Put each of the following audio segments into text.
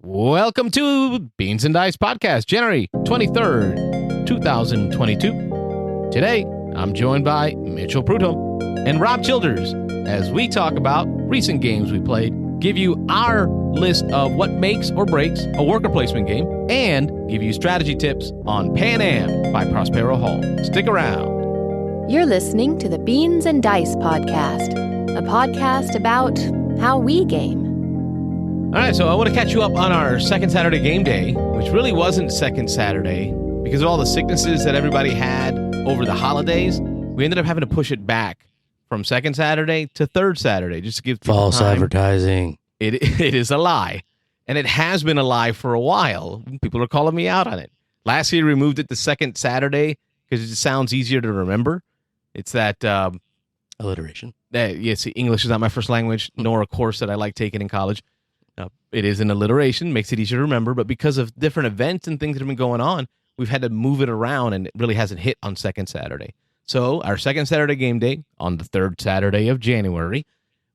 Welcome to Beans and Dice Podcast, January 23rd, 2022. Today, I'm joined by Mitchell Prudhomme and Rob Childers as we talk about recent games we played, give you our list of what makes or breaks a worker placement game, and give you strategy tips on Pan Am by Prospero Hall. Stick around. You're listening to the Beans and Dice Podcast, a podcast about how we game. All right, so I want to catch you up on our second Saturday game day, which really wasn't second Saturday because of all the sicknesses that everybody had over the holidays. We ended up having to push it back from second Saturday to third Saturday just to give people false time. advertising. It is a lie, and it has been a lie for a while. People are calling me out on it. Last year, we moved it to second Saturday because it just sounds easier to remember. It's that alliteration. Yes, English is not my first language, nor a course that I like taking in college. It is an alliteration, makes it easier to remember, but because of different events and things that have been going on, we've had to move it around, and it really hasn't hit on second Saturday. So our second Saturday game day, on the third Saturday of January,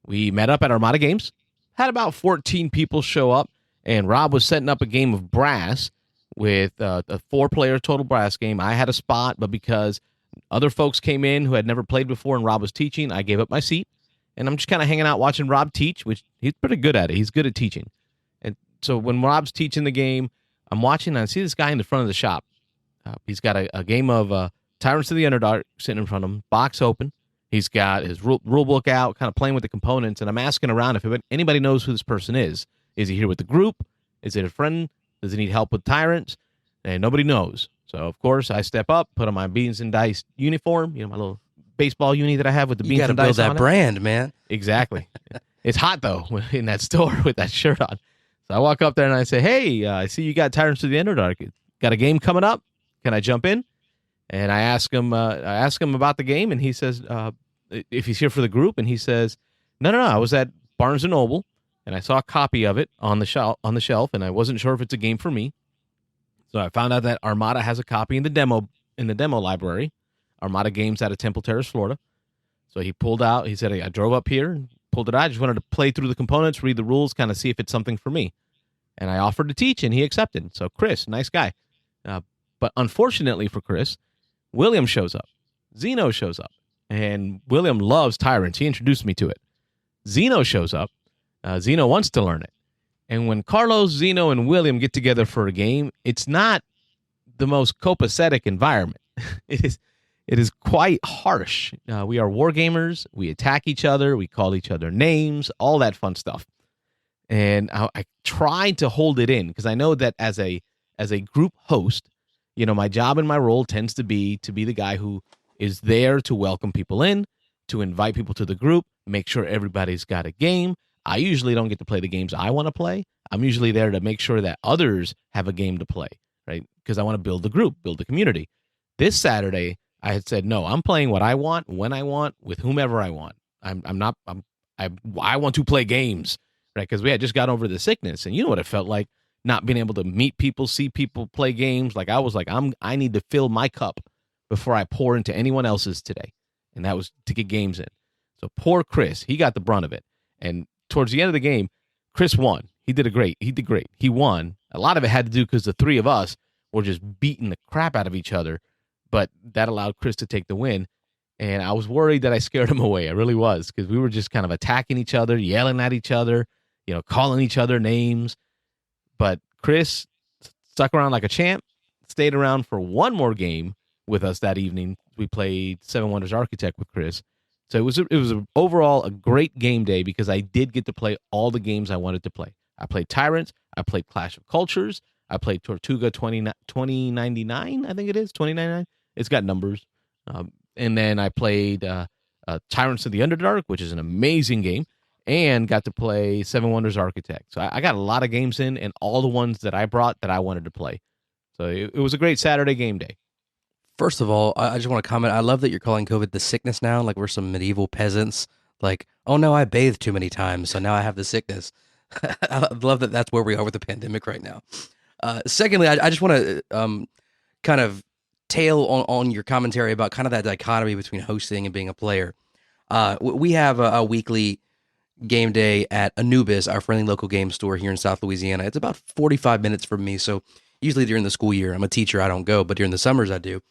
we met up at Armada Games, had about 14 people show up, and Rob was setting up a game of brass with a 4-player total brass game. I had a spot, but because other folks came in who had never played before and Rob was teaching, I gave up my seat. And I'm just kind of hanging out watching Rob teach, which he's pretty good at it. He's good at teaching. And so when Rob's teaching the game, I'm watching and I see this guy in the front of the shop. He's got a game of Tyrants of the Underdark sitting in front of him, box open. He's got his rule book out, kind of playing with the components. And I'm asking around if anybody knows who this person is. Is he here with the group? Is it a friend? Does he need help with Tyrants? And nobody knows. So, of course, I step up, put on my Beans and Dice uniform, my little baseball uni that I have with the Beans and Dice on it. You got to build that brand, man. Exactly. It's hot, though, in that store with that shirt on. So I walk up there and I say, hey, I see you got Tyrants of the Underdark. Got a game coming up? Can I jump in? And I ask him about the game, and he says, if he's here for the group, and he says, no, I was at Barnes & Noble, and I saw a copy of it on the shelf, and I wasn't sure if it's a game for me. So I found out that Armada has a copy in the demo library. Armada Games out of Temple Terrace, Florida. So he pulled out, he said, I drove up here and pulled it out. I just wanted to play through the components, read the rules, kind of see if it's something for me. And I offered to teach, and he accepted. So Chris, nice guy. But unfortunately for Chris, William shows up. Zeno shows up. And William loves Tyrants. He introduced me to it. Zeno shows up. Zeno wants to learn it. And when Carlos, Zeno, and William get together for a game, it's not the most copacetic environment. It is quite harsh. We are war gamers. We attack each other. We call each other names, all that fun stuff. And I tried to hold it in because I know that as a group host, my job and my role tends to be the guy who is there to welcome people in, to invite people to the group, make sure everybody's got a game. I usually don't get to play the games I want to play. I'm usually there to make sure that others have a game to play, right? Because I want to build the group, build the community. This Saturday, I had said, no, I'm playing what I want, when I want, with whomever I want. I want to play games, right? Because we had just got over the sickness, and you know what it felt like, not being able to meet people, see people play games. Like I was like, I need to fill my cup before I pour into anyone else's today. And that was to get games in. So poor Chris, he got the brunt of it. And towards the end of the game, Chris won. He did great. He won. A lot of it had to do because the three of us were just beating the crap out of each other. But that allowed Chris to take the win. And I was worried that I scared him away. I really was, because we were just kind of attacking each other, yelling at each other, calling each other names. But Chris stuck around like a champ, stayed around for one more game with us that evening. We played Seven Wonders Architect with Chris. So it was overall a great game day because I did get to play all the games I wanted to play. I played Tyrants. I played Clash of Cultures. I played Tortuga 2099, I think it is, 2099. It's got numbers. And then I played Tyrants of the Underdark, which is an amazing game, and got to play Seven Wonders Architect. So I got a lot of games in, and all the ones that I brought that I wanted to play. So it was a great Saturday game day. First of all, I just want to comment. I love that you're calling COVID the sickness now, like we're some medieval peasants. Like, oh no, I bathed too many times, so now I have the sickness. I love that that's where we are with the pandemic right now. Secondly, I just want to kind of tail on your commentary about kind of that dichotomy between hosting and being a player. We have a weekly game day at Anubis, our friendly local game store here in South Louisiana. It's about 45 minutes from me. So usually during the school year, I'm a teacher, I don't go, but during the summers I do.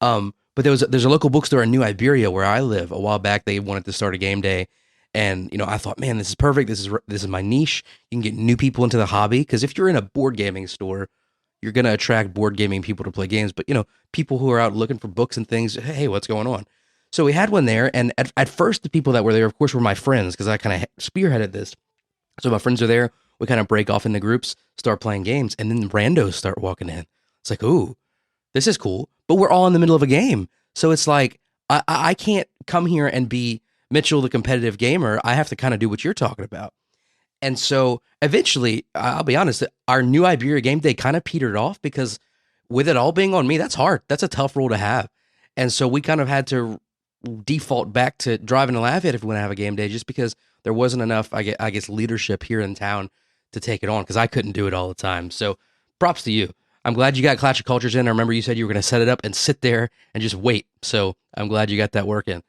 But there's a local bookstore in New Iberia where I live. A while back, they wanted to start a game day, and I thought, man, this is perfect. This is my niche. You can get new people into the hobby, because if you're in a board gaming store, you're gonna attract board gaming people to play games. But people who are out looking for books and things, hey, what's going on? So we had one there, and at first, the people that were there, of course, were my friends, because I kind of spearheaded this. So my friends are there. We kind of break off into groups, start playing games, and then randos start walking in. It's like, ooh, this is cool, but we're all in the middle of a game. So it's like, I can't come here and be Mitchell, the competitive gamer. I have to kind of do what you're talking about. And so eventually, I'll be honest, our New Iberia game day kind of petered off, because with it all being on me, that's hard. That's a tough role to have. And so we kind of had to default back to driving to Lafayette if we want to have a game day, just because there wasn't enough, I guess, leadership here in town to take it on, because I couldn't do it all the time. So props to you. I'm glad you got Clash of Cultures in. I remember you said you were going to set it up and sit there and just wait. So I'm glad you got that working.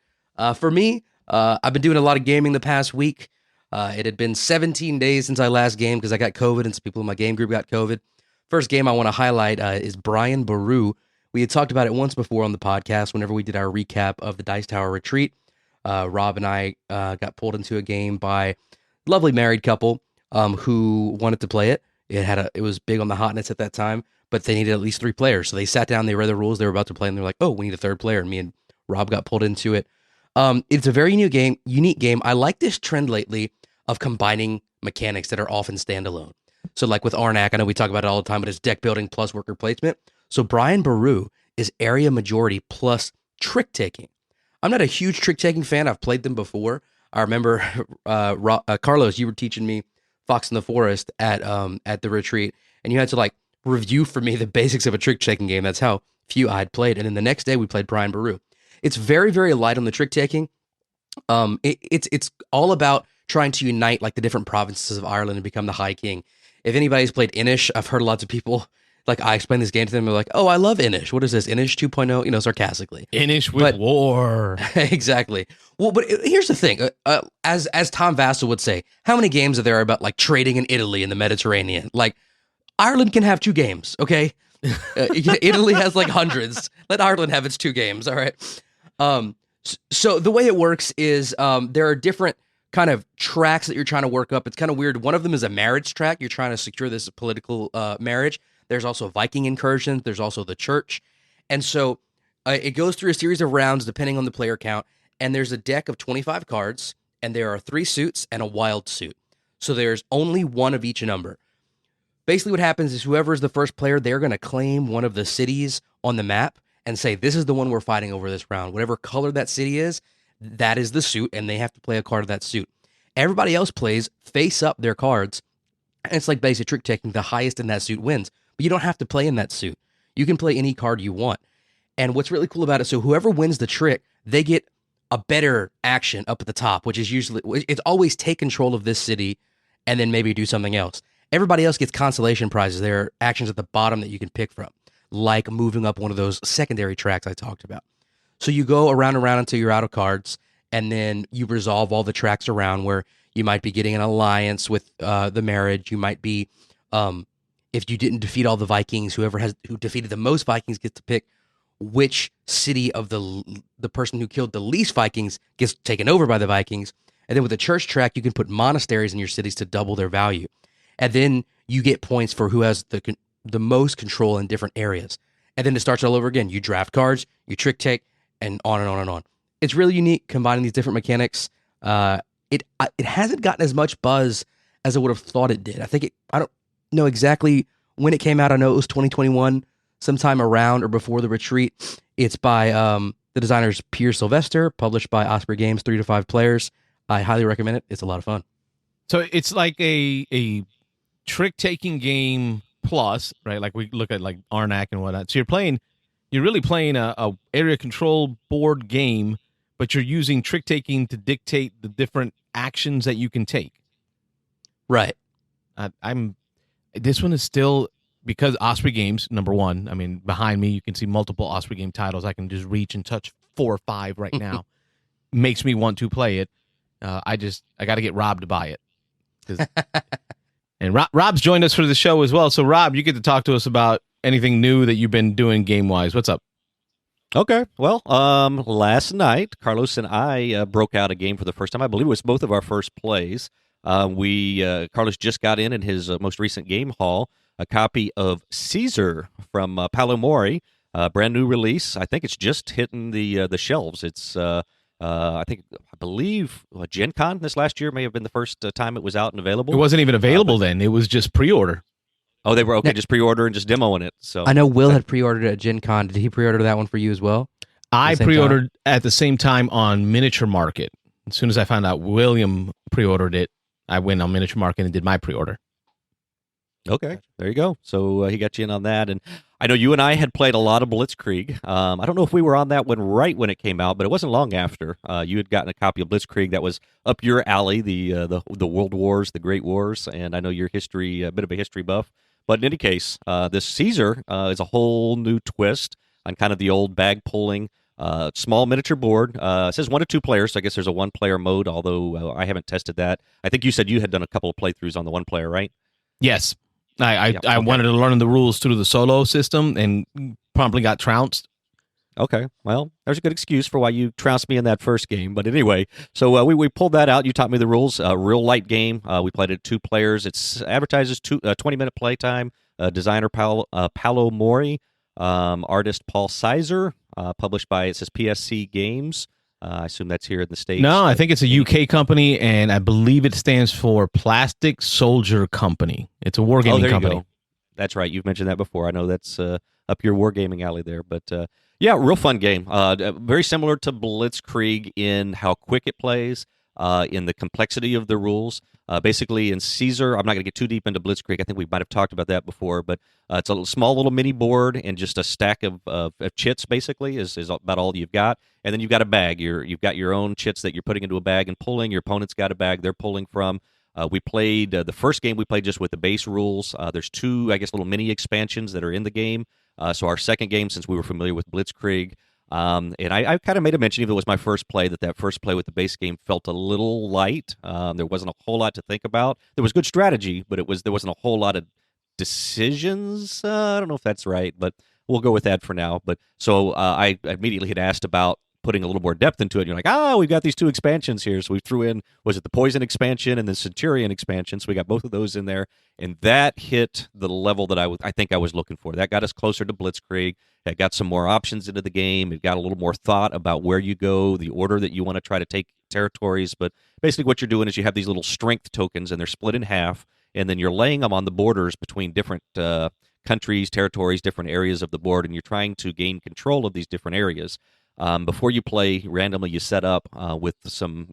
For me, I've been doing a lot of gaming the past week. It had been 17 days since I last gamed, because I got COVID and some people in my game group got COVID. First game I want to highlight is Brian Baru. We had talked about it once before on the podcast whenever we did our recap of the Dice Tower Retreat. Rob and I got pulled into a game by a lovely married couple who wanted to play it. It was big on the hotness at that time, but they needed at least 3 players. So they sat down, they read the rules, they were about to play, and they were like, oh, we need a 3rd player. And me and Rob got pulled into it. It's a very unique game. I like this trend lately of combining mechanics that are often standalone. So like with Arnak, I know we talk about it all the time, but it's deck building plus worker placement. So Brian Baru is area majority plus trick taking. I'm not a huge trick taking fan. I've played them before. I remember Carlos, you were teaching me Fox in the Forest at the retreat, and you had to like review for me the basics of a trick taking game. That's how few I had played. And then the next day we played Brian Baru. It's very, very light on the trick taking. It's all about trying to unite like the different provinces of Ireland and become the High King. If anybody's played Inis, I've heard lots of people, like I explain this game to them, they're like, oh, I love Inis. What is this, Inis 2.0? Sarcastically. Inis with war. Exactly. Well, but here's the thing. As Tom Vassell would say, how many games are there about like trading in Italy in the Mediterranean? Like, Ireland can have 2 games, okay? Italy has like hundreds. Let Ireland have its 2 games, all right? So the way it works is there are different kind of tracks that you're trying to work up. It's kind of weird. One of them is a marriage track. You're trying to secure this political marriage. There's also Viking incursions. There's also the church. And so it goes through a series of rounds depending on the player count. And there's a deck of 25 cards, and there are 3 suits and a wild suit. So there's only one of each number. Basically what happens is whoever is the first player, they're going to claim one of the cities on the map and say, this is the one we're fighting over this round. Whatever color that city is, that is the suit, and they have to play a card of that suit. Everybody else plays face up their cards, and it's like basic trick taking. The highest in that suit wins, but you don't have to play in that suit. You can play any card you want. And what's really cool about it, so whoever wins the trick, they get a better action up at the top, which is it's always take control of this city and then maybe do something else. Everybody else gets consolation prizes. There are actions at the bottom that you can pick from, like moving up one of those secondary tracks I talked about. So you go around and around until you're out of cards, and then you resolve all the tracks around where you might be getting an alliance with the marriage. You might be, if you didn't defeat all the Vikings, who defeated the most Vikings gets to pick which city of the person who killed the least Vikings gets taken over by the Vikings. And then with the church track, you can put monasteries in your cities to double their value. And then you get points for who has the most control in different areas. And then it starts all over again. You draft cards, you trick take, and on and on and on. It's really unique combining these different mechanics. It hasn't gotten as much buzz as I would have thought it did. I don't know exactly when it came out. I know it was 2021, sometime around or before the retreat. It's by the designers Pierre Sylvester, published by Osprey Games, 3 to 5 players. I highly recommend it. It's a lot of fun. So it's like a trick-taking game plus, right? Like we look at like Arnak and whatnot. So you're really playing a area control board game, but you're using trick-taking to dictate the different actions that you can take. Right. This one is still, because Osprey Games, number one, I mean, behind me, you can see multiple Osprey Game titles. I can just reach and touch 4 or 5 right now. Makes me want to play it. I got to get Rob to buy it. 'Cause- and Rob's joined us for the show as well. So Rob, you get to talk to us about anything new that you've been doing game wise. What's up? Okay. Well, last night, Carlos and I broke out a game for the first time. I believe it was both of our first plays. Carlos just got in his most recent game haul a copy of Caesar from Paolo Mori, brand new release. I think it's just hitting the shelves. It's I believe Gen Con this last year may have been the first time it was out and available. It wasn't even available then. It was just pre-order. Oh, they were okay, just pre-order and just demoing it. So I know Will had pre-ordered at Gen Con. Did he pre-order that one for you as well? I pre-ordered at the same time on Miniature Market. As soon as I found out William pre-ordered it, I went on Miniature Market and did my pre-order. Okay, there you go. So he got you in on that, and I know you and I had played a lot of Blitzkrieg. I don't know if we were on that one right when it came out, but it wasn't long after. You had gotten a copy of Blitzkrieg that was up your alley, the World Wars, the Great Wars, and I know your history, a bit of a history buff. But in any case, this Caesar is a whole new twist on kind of the old bag pulling, small miniature board. It says 1 to 2 players, so I guess there's a 1-player mode, although I haven't tested that. I think you said you had done a couple of playthroughs on the 1-player, right? Yes. I wanted to learn the rules through the solo system and promptly got trounced. Okay, well, there's a good excuse for why you trounced me in that first game. But anyway, so we pulled that out. You taught me the rules. Real light game. We played it 2 players. It's advertises 20-minute playtime. Designer Paolo Mori, artist Paul Sizer. Published by, it says PSC Games. I assume that's here in the States. No, I think it's a UK company, and I believe it stands for Plastic Soldier Company. It's a wargaming company. Go. That's right. You've mentioned that before. I know that's up your wargaming alley there. But yeah, real fun game. Very similar to Blitzkrieg in how quick it plays, in the complexity of the rules. Basically, in Caesar, I'm not going to get too deep into Blitzkrieg. I think we might have talked about that before, but it's a small little mini board and just a stack of chits, basically, is about all you've got. And then you've got a bag. You've got your own chits that you're putting into a bag and pulling. Your opponent's got a bag they're pulling from. We played the first game we played just with the base rules. There's 2, I guess, little mini expansions that are in the game. So our second game, since we were familiar with Blitzkrieg, and I kind of made a mention, even though it was my first play, that first play with the base game felt a little light. There wasn't a whole lot to think about. There was good strategy, but there wasn't a whole lot of decisions. I don't know if that's right, but we'll go with that for now. But so I immediately had asked about putting a little more depth into it. You're like, we've got these 2 expansions here. So we threw in, was it the Poison expansion and the Centurion expansion? So we got both of those in there. And that hit the level that I think I was looking for. That got us closer to Blitzkrieg. It got some more options into the game. It got a little more thought about where you go, the order that you want to try to take territories. But basically what you're doing is you have these little strength tokens, and they're split in half. And then you're laying them on the borders between different countries, territories, different areas of the board. And you're trying to gain control of these different areas. Before you play, randomly you set up with some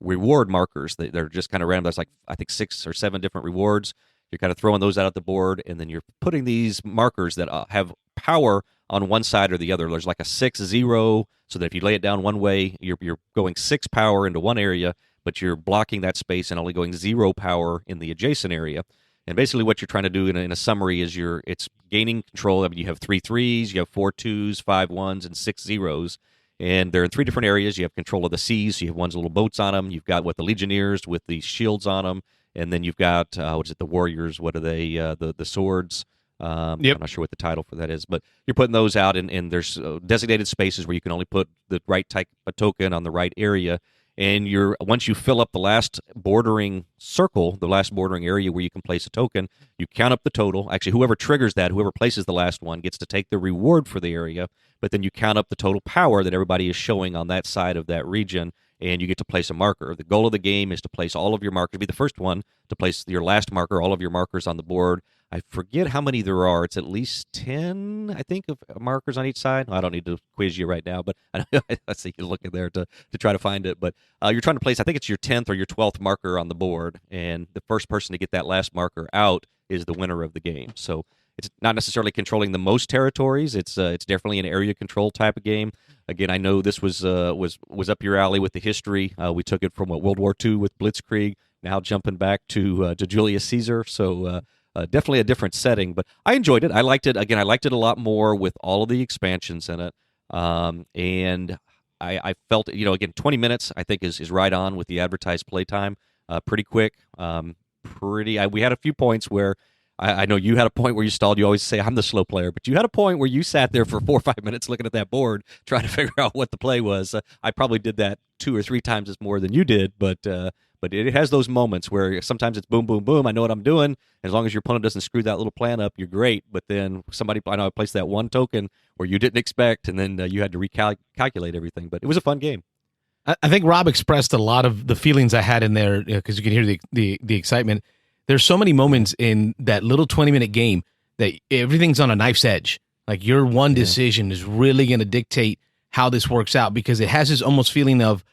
reward markers. They're just kind of random. There's like, I think, 6 or 7 different rewards. You're kind of throwing those out at the board, and then you're putting these markers that have power on one side or the other. There's like a 6-0, so that if you lay it down one way, you're going 6 power into one area, but you're blocking that space and only going 0 power in the adjacent area. And basically what you're trying to do in a summary is it's gaining control. I mean, you have 3 3s, you have 4 2s, 5 1s, and 6 0s. And they're in 3 different areas. You have control of the seas, so you have one's little boats on them. You've got the Legionnaires with the shields on them. And then you've got, the Warriors? What are they? The swords. Yep. I'm not sure what the title for that is. But you're putting those out, and there's designated spaces where you can only put the right type of token on the right area. And once you fill up the last bordering circle, the last bordering area where you can place a token, you count up the total. Actually, whoever triggers that, whoever places the last one, gets to take the reward for the area. But then you count up the total power that everybody is showing on that side of that region, and you get to place a marker. The goal of the game is to place all of your markers, be the first one to place your last marker, all of your markers on the board. I forget how many there are. It's at least 10, I think, of markers on each side. I don't need to quiz you right now, but I see you looking there to try to find it. But you're trying to place, I think it's your 10th or your 12th marker on the board, and the first person to get that last marker out is the winner of the game. So it's not necessarily controlling the most territories. It's definitely an area control type of game. Again, I know this was up your alley with the history. We took it from World War II with Blitzkrieg. Now jumping back to Julius Caesar. So definitely a different setting, but I enjoyed it. I liked it. Again, I liked it a lot more with all of the expansions in it. And I felt, again, 20 minutes I think is right on with the advertised playtime. Pretty quick. We had a few points where I know you had a point where you stalled. You always say I'm the slow player, but you had a point where you sat there for 4 or 5 minutes looking at that board trying to figure out what the play was. I probably did that 2 or 3 times as more than you did, but it has those moments where sometimes it's boom, boom, boom. I know what I'm doing. As long as your opponent doesn't screw that little plan up, you're great. But then I know I placed that one token where you didn't expect, and then you had to recalculate everything. But it was a fun game. I think Rob expressed a lot of the feelings I had in there because you can hear the excitement. There's so many moments in that little 20-minute game that everything's on a knife's edge. Like your one decision is really going to dictate how this works out, because it has this almost feeling of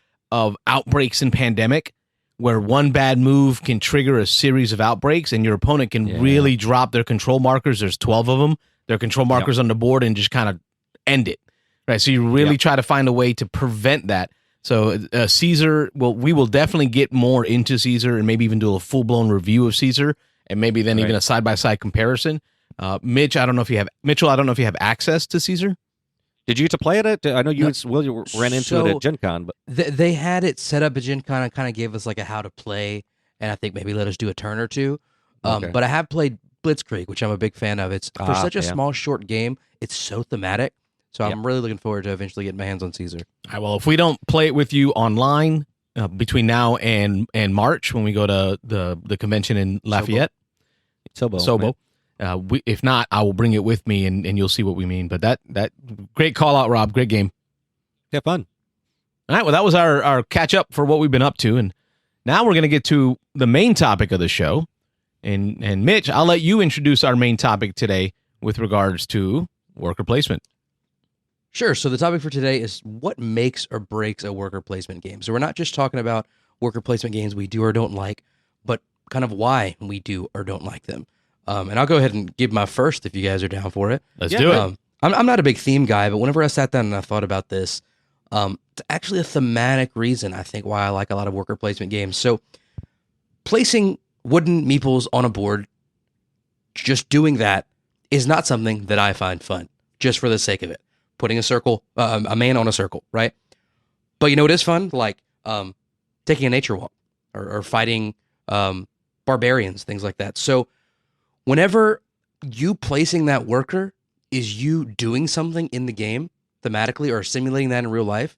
outbreaks in pandemic, where one bad move can trigger a series of outbreaks, and your opponent can really drop their control markers. There's 12 of them. Their control markers on the board, and just kind of end it. Right. So you really try to find a way to prevent that. So Caesar, we will definitely get more into Caesar and maybe even do a full-blown review of Caesar, and maybe then even a side-by-side comparison. Mitch, I don't know if you have access to Caesar. Did you get to play it? I know you ran into it at Gen Con. But they had it set up at Gen Con and kind of gave us like a how to play, and I think maybe let us do a turn or two. But I have played Blitzkrieg, which I'm a big fan of. It's for such a small, short game. It's so thematic. So I'm really looking forward to eventually getting my hands on Caesar. All right, well, if we don't play it with you online between now and March, when we go to the convention in Lafayette, Sobo. If not, I will bring it with me, and you'll see what we mean. But that great call out, Rob. Great game. Yeah, fun. All right, well, that was our catch up for what we've been up to, and now we're going to get to the main topic of the show. And Mitch, I'll let you introduce our main topic today with regards to worker placement. Sure. So the topic for today is what makes or breaks a worker placement game. So we're not just talking about worker placement games we do or don't like, but kind of why we do or don't like them. And I'll go ahead and give my first if you guys are down for it. Let's do it. I'm not a big theme guy, but whenever I sat down and I thought about this, it's actually a thematic reason I think why I like a lot of worker placement games. So placing wooden meeples on a board, just doing that is not something that I find fun, just for the sake of it. Putting a man on a circle, right? But you know what is fun? Like taking a nature walk or fighting barbarians, things like that. So whenever you placing that worker is you doing something in the game thematically or simulating that in real life,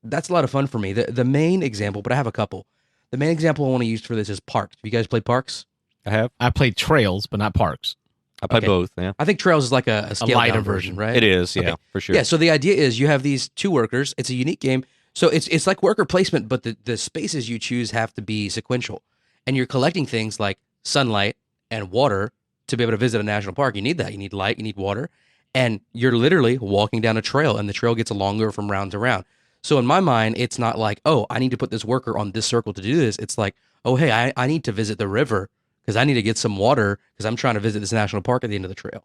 that's a lot of fun for me. The main example, but I have a couple. The main example I want to use for this is parks. Have you guys played parks? I have. I played Trails, but not Parks. I play both, yeah. I think Trails is like a scaled lighter down version, right? It is, yeah, for sure. Yeah, so the idea is you have these two workers. It's a unique game. So it's like worker placement, but the spaces you choose have to be sequential. And you're collecting things like sunlight and water to be able to visit a national park. You need that. You need light, you need water. And you're literally walking down a trail, and the trail gets longer from round to round. So in my mind, it's not like, oh, I need to put this worker on this circle to do this. It's like, oh, hey, I need to visit the river because I need to get some water because I'm trying to visit this national park at the end of the trail.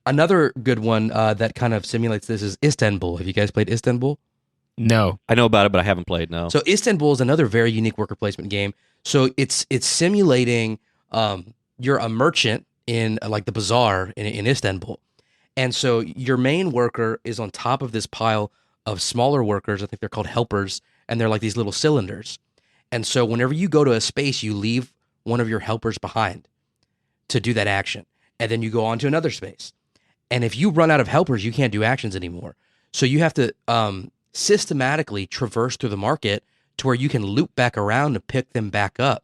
Another good one that kind of simulates this is Istanbul. Have you guys played Istanbul? No. I know about it, but I haven't played, no. So Istanbul is another very unique worker placement game. So it's simulating you're a merchant in like the bazaar in Istanbul. And so your main worker is on top of this pile of smaller workers. I think they're called helpers, and they're like these little cylinders. And so whenever you go to a space, you leave one of your helpers behind to do that action. And then you go on to another space. And if you run out of helpers, you can't do actions anymore. So you have to systematically traverse through the market to where you can loop back around and pick them back up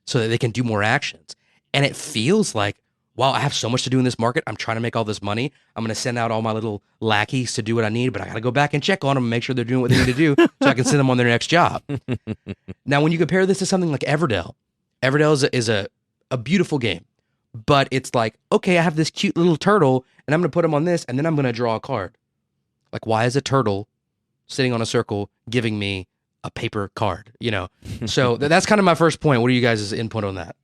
so that they can do more actions. And it feels like, wow, I have so much to do in this market. I'm trying to make all this money. I'm going to send out all my little lackeys to do what I need, but I got to go back and check on them and make sure they're doing what they need to do so I can send them on their next job. Now, when you compare this to something like Everdell is a beautiful game, but it's like, okay, I have this cute little turtle and I'm going to put him on this and then I'm going to draw a card. Like, why is a turtle sitting on a circle giving me a paper card, you know? So that's kind of my first point. What are you guys' input on that?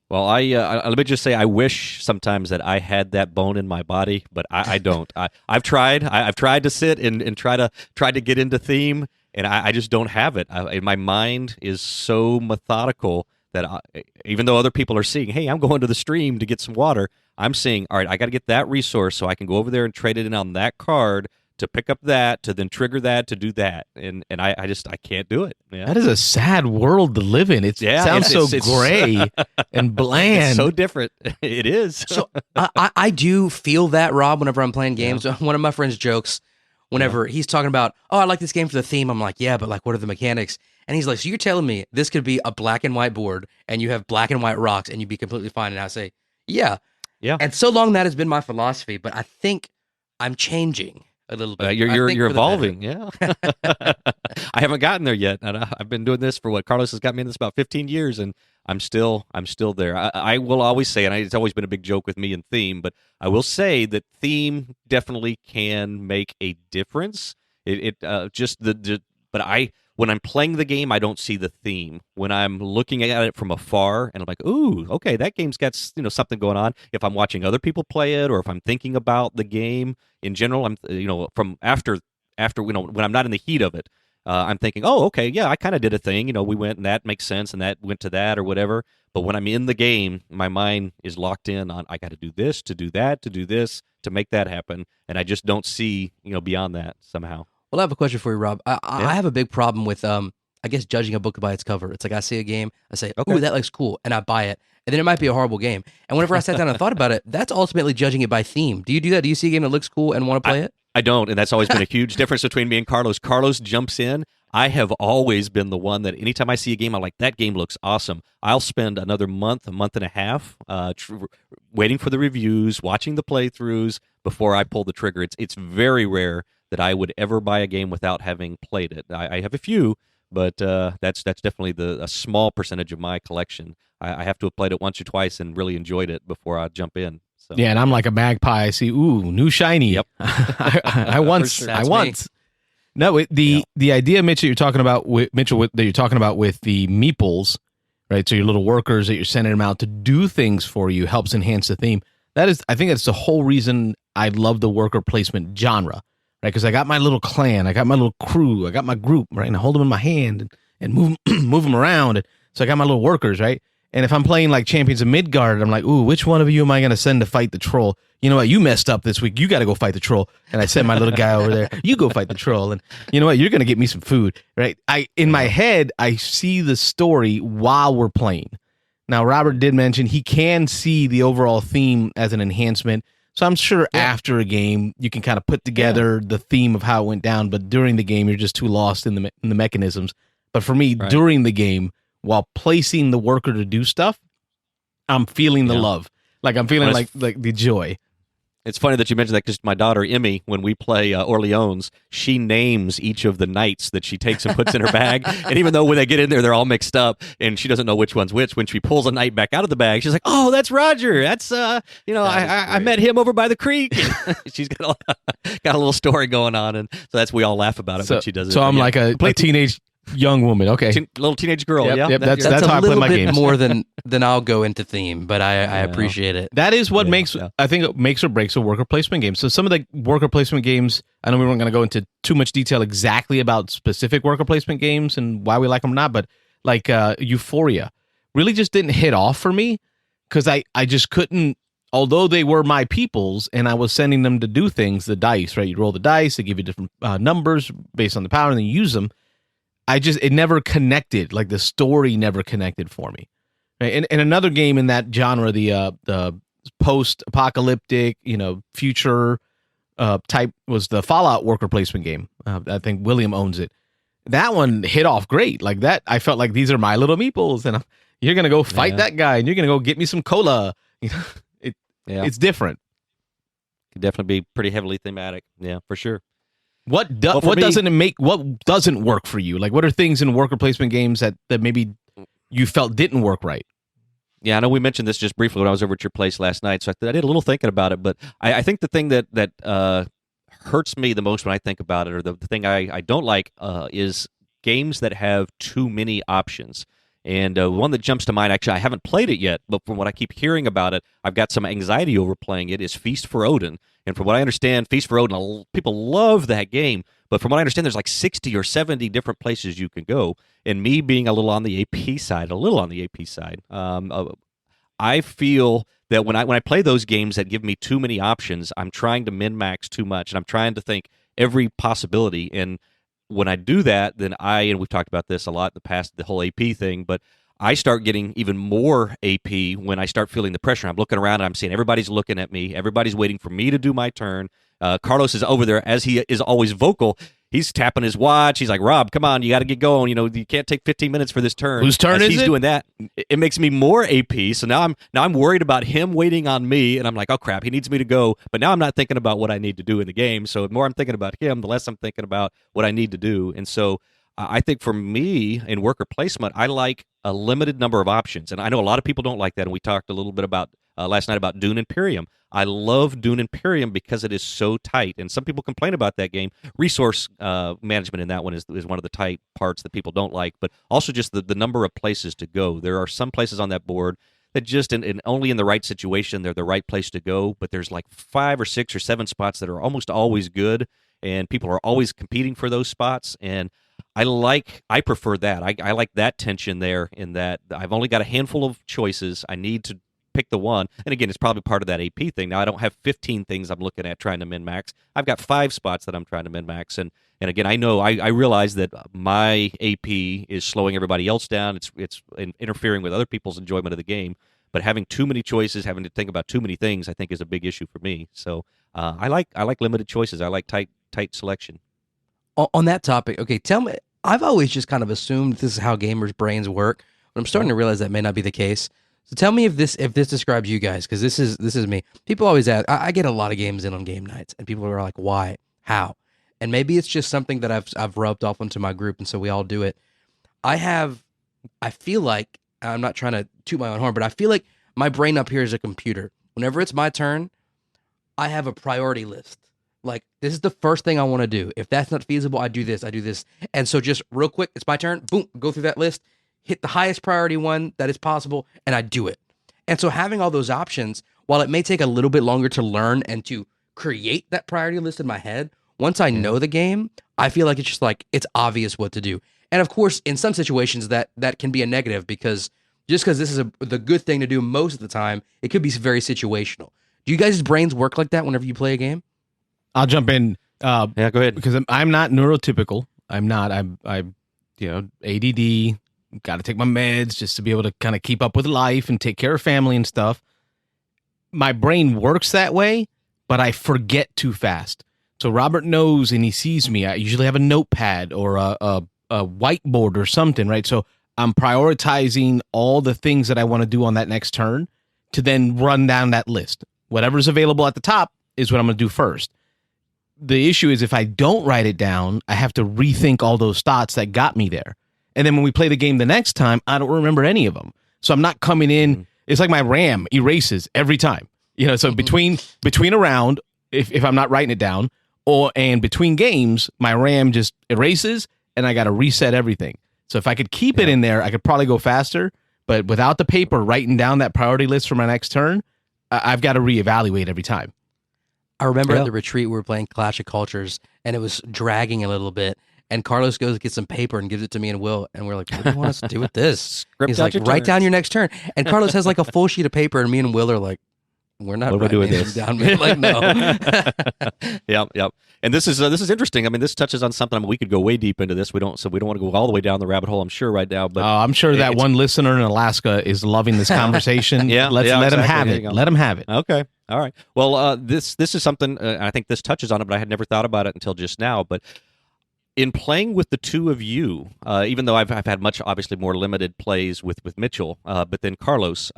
Well, let me just say, I wish sometimes that I had that bone in my body, but I don't. I've tried. I've tried to sit and try to get into theme, and I just don't have it. My mind is so methodical that even though other people are seeing, hey, I'm going to the stream to get some water, I'm seeing, all right, I got to get that resource so I can go over there and trade it in on that card to pick up that, to then trigger that, to do that, and I just I can't do it. Yeah. That is a sad world to live in. It sounds so gray and bland. It's so different. It is. So I do feel that, Rob, whenever I'm playing games. One of my friends jokes whenever he's talking about, oh, I like this game for the theme. I'm like, yeah, but like, what are the mechanics? And he's like, so you're telling me this could be a black and white board and you have black and white rocks and you'd be completely fine. And I say, yeah. Yeah. And so long that has been my philosophy, but I think I'm changing a little bit. You're evolving. Yeah. I haven't gotten there yet. And I've been doing this for what Carlos has got me in this about 15 years, and I'm still there. I will always say, and it's always been a big joke with me and theme, but I will say that theme definitely can make a difference. When I'm playing the game, I don't see the theme. When I'm looking at it from afar, and I'm like, "Ooh, okay, that game's got something going on." If I'm watching other people play it, or if I'm thinking about the game in general, I'm from after when I'm not in the heat of it, I'm thinking, "Oh, okay, yeah, I kind of did a thing. We went and that makes sense, and that went to that or whatever." But when I'm in the game, my mind is locked in on I got to do this, to do that, to do this, to make that happen, and I just don't see beyond that somehow. Well, I have a question for you, Rob. I have a big problem with, I guess, judging a book by its cover. It's like I see a game, I say, "Ooh, that looks cool," and I buy it, and then it might be a horrible game. And whenever I sat down and thought about it, that's ultimately judging it by theme. Do you do that? Do you see a game that looks cool and want to play it? I don't, and that's always been a huge difference between me and Carlos. Carlos jumps in. I have always been the one that anytime I see a game, I'm like, that game looks awesome. I'll spend another month, a month and a half, waiting for the reviews, watching the playthroughs before I pull the trigger. It's very rare that I would ever buy a game without having played it. I have a few, but that's definitely a small percentage of my collection. I have to have played it once or twice and really enjoyed it before I jump in. So. Yeah, and I'm like a magpie. I see, ooh, new shiny. Yep. I once. No, the idea, Mitch, that you're talking about with the meeples, right? So your little workers that you're sending them out to do things for you helps enhance the theme. I think that's the whole reason I love the worker placement genre, right? Because I got my little clan, I got my little crew, I got my group, right? And I hold them in my hand and move them around. So I got my little workers, right? And if I'm playing like Champions of Midgard, I'm like, ooh, which one of you am I going to send to fight the troll? You know what? You messed up this week. You got to go fight the troll. And I send my little guy over there. You go fight the troll. And you know what? You're going to get me some food, right? In my head, I see the story while we're playing. Now, Robert did mention he can see the overall theme as an enhancement. So I'm sure after a game, you can kind of put together the theme of how it went down. But during the game, you're just too lost in the mechanisms. But for me, during the game, while placing the worker to do stuff, I'm feeling the love. Like I'm feeling like the joy. It's funny that you mentioned that because my daughter, Emmy, when we play Orleans, she names each of the knights that she takes and puts in her bag. And even though when they get in there, they're all mixed up and she doesn't know which one's which, when she pulls a knight back out of the bag, she's like, oh, that's Roger. That's, I met him over by the creek. She's got a little story going on. And so we all laugh about it when she does it. So I'm like a teenage young woman. Okay. Little teenage girl. Yep, that's how I play my games. That's a little bit more than I'll go into theme, but I appreciate it. That is what I think it makes or breaks a worker placement game. So some of the worker placement games, I know we weren't going to go into too much detail exactly about specific worker placement games and why we like them or not, but like Euphoria really just didn't hit off for me because I just couldn't, although they were my peoples and I was sending them to do things, the dice, right? You roll the dice, they give you different numbers based on the power and then you use them. It never connected, like the story never connected for me. Right? And another game in that genre, the post-apocalyptic, future type was the Fallout worker placement game. I think William owns it. That one hit off great. Like that, I felt like these are my little meeples, and you're gonna go fight that guy, and you're gonna go get me some cola. It's different. Could definitely be pretty heavily thematic. Yeah, for sure. What doesn't work for you? Like, what are things in worker placement games that maybe you felt didn't work right? Yeah, I know we mentioned this just briefly when I was over at your place last night, so I did a little thinking about it. But I think the thing that hurts me the most when I think about it, or the thing I don't like, is games that have too many options. And one that jumps to mind, actually, I haven't played it yet, but from what I keep hearing about it, I've got some anxiety over playing it, is Feast for Odin. And from what I understand, Feast for Odin, people love that game. But from what I understand, there's like 60 or 70 different places you can go. And me being a little on the AP side, I feel that when I play those games that give me too many options, I'm trying to min-max too much. And I'm trying to think every possibility. And when I do that, then and we've talked about this a lot in the past, the whole AP thing, but I start getting even more AP when I start feeling the pressure. I'm looking around and I'm seeing everybody's looking at me. Everybody's waiting for me to do my turn. Carlos is over there, as he is always vocal. He's tapping his watch. He's like, Rob, come on, you got to get going. You can't take 15 minutes for this turn. Whose turn is he's it? doing that, it makes me more AP. So now I'm worried about him waiting on me, and I'm like, oh crap, he needs me to go. But now I'm not thinking about what I need to do in the game. So the more I'm thinking about him, the less I'm thinking about what I need to do. And so I think for me in worker placement, I like a limited number of options. And I know a lot of people don't like that. And we talked a little bit about last night about Dune Imperium. I love Dune Imperium because it is so tight. And some people complain about that game. Resource management in that one is one of the tight parts that people don't like, but also just the number of places to go. There are some places on that board that just, only in the right situation, they're the right place to go. But there's like 5 or 6 or 7 spots that are almost always good, and people are always competing for those spots. And I prefer that. I like that tension there, in that I've only got a handful of choices. I need to pick the one. And again, it's probably part of that AP thing. Now, I don't have 15 things I'm looking at trying to min-max. I've got 5 spots that I'm trying to min-max. And again, I know, I realize that my AP is slowing everybody else down. It's interfering with other people's enjoyment of the game. But having too many choices, having to think about too many things, I think is a big issue for me. So I like limited choices. I like tight selection. On that topic, okay, tell me, I've always just kind of assumed this is how gamers' brains work, but I'm starting to realize that may not be the case. So tell me if this describes you guys, because this is me. People always ask. I get a lot of games in on game nights, and people are like, "Why? How?" And maybe it's just something that I've rubbed off onto my group, and so we all do it. I feel like, I'm not trying to toot my own horn, but I feel like my brain up here is a computer. Whenever it's my turn, I have a priority list. Like, this is the first thing I want to do. If that's not feasible, I do this. And so just real quick, it's my turn. Boom, go through that list, hit the highest priority one that is possible, and I do it. And so having all those options, while it may take a little bit longer to learn and to create that priority list in my head, once I know the game, I feel like it's just like, it's obvious what to do. And of course, in some situations that can be a negative, because just because this is the good thing to do most of the time, it could be very situational. Do you guys' brains work like that whenever you play a game? I'll jump in. Yeah, go ahead. Because I'm not neurotypical. I'm not. I'm ADD. Got to take my meds just to be able to kind of keep up with life and take care of family and stuff. My brain works that way, but I forget too fast. So Robert knows, and he sees me. I usually have a notepad or a whiteboard or something, right? So I'm prioritizing all the things that I want to do on that next turn to then run down that list. Whatever's available at the top is what I'm going to do first. The issue is if I don't write it down, I have to rethink all those thoughts that got me there. And then when we play the game the next time, I don't remember any of them. So I'm not coming in. It's like my RAM erases every time. So between a round, if I'm not writing it down, and between games, my RAM just erases and I got to reset everything. So if I could keep it in there, I could probably go faster. But without the paper writing down that priority list for my next turn, I've got to reevaluate every time. I remember at the retreat we were playing Clash of Cultures, and it was dragging a little bit. And Carlos goes to get some paper and gives it to me and Will, and we're like, "What do you want us to do with this?" He's like, "Write down your next turn." And Carlos has like a full sheet of paper, and me and Will are like, "We're not writing this down." We're like, no. Yep. And this is interesting. I mean, this touches on something. I mean, we could go way deep into this. We don't want to go all the way down the rabbit hole, I'm sure, right now. But I'm sure that one listener in Alaska is loving this conversation. Let him have it. Let him have it. Okay. All right. Well, this is something. I think this touches on it, but I had never thought about it until just now. But in playing with the two of you, even though I've had much obviously more limited plays with Mitchell, but then Carlos.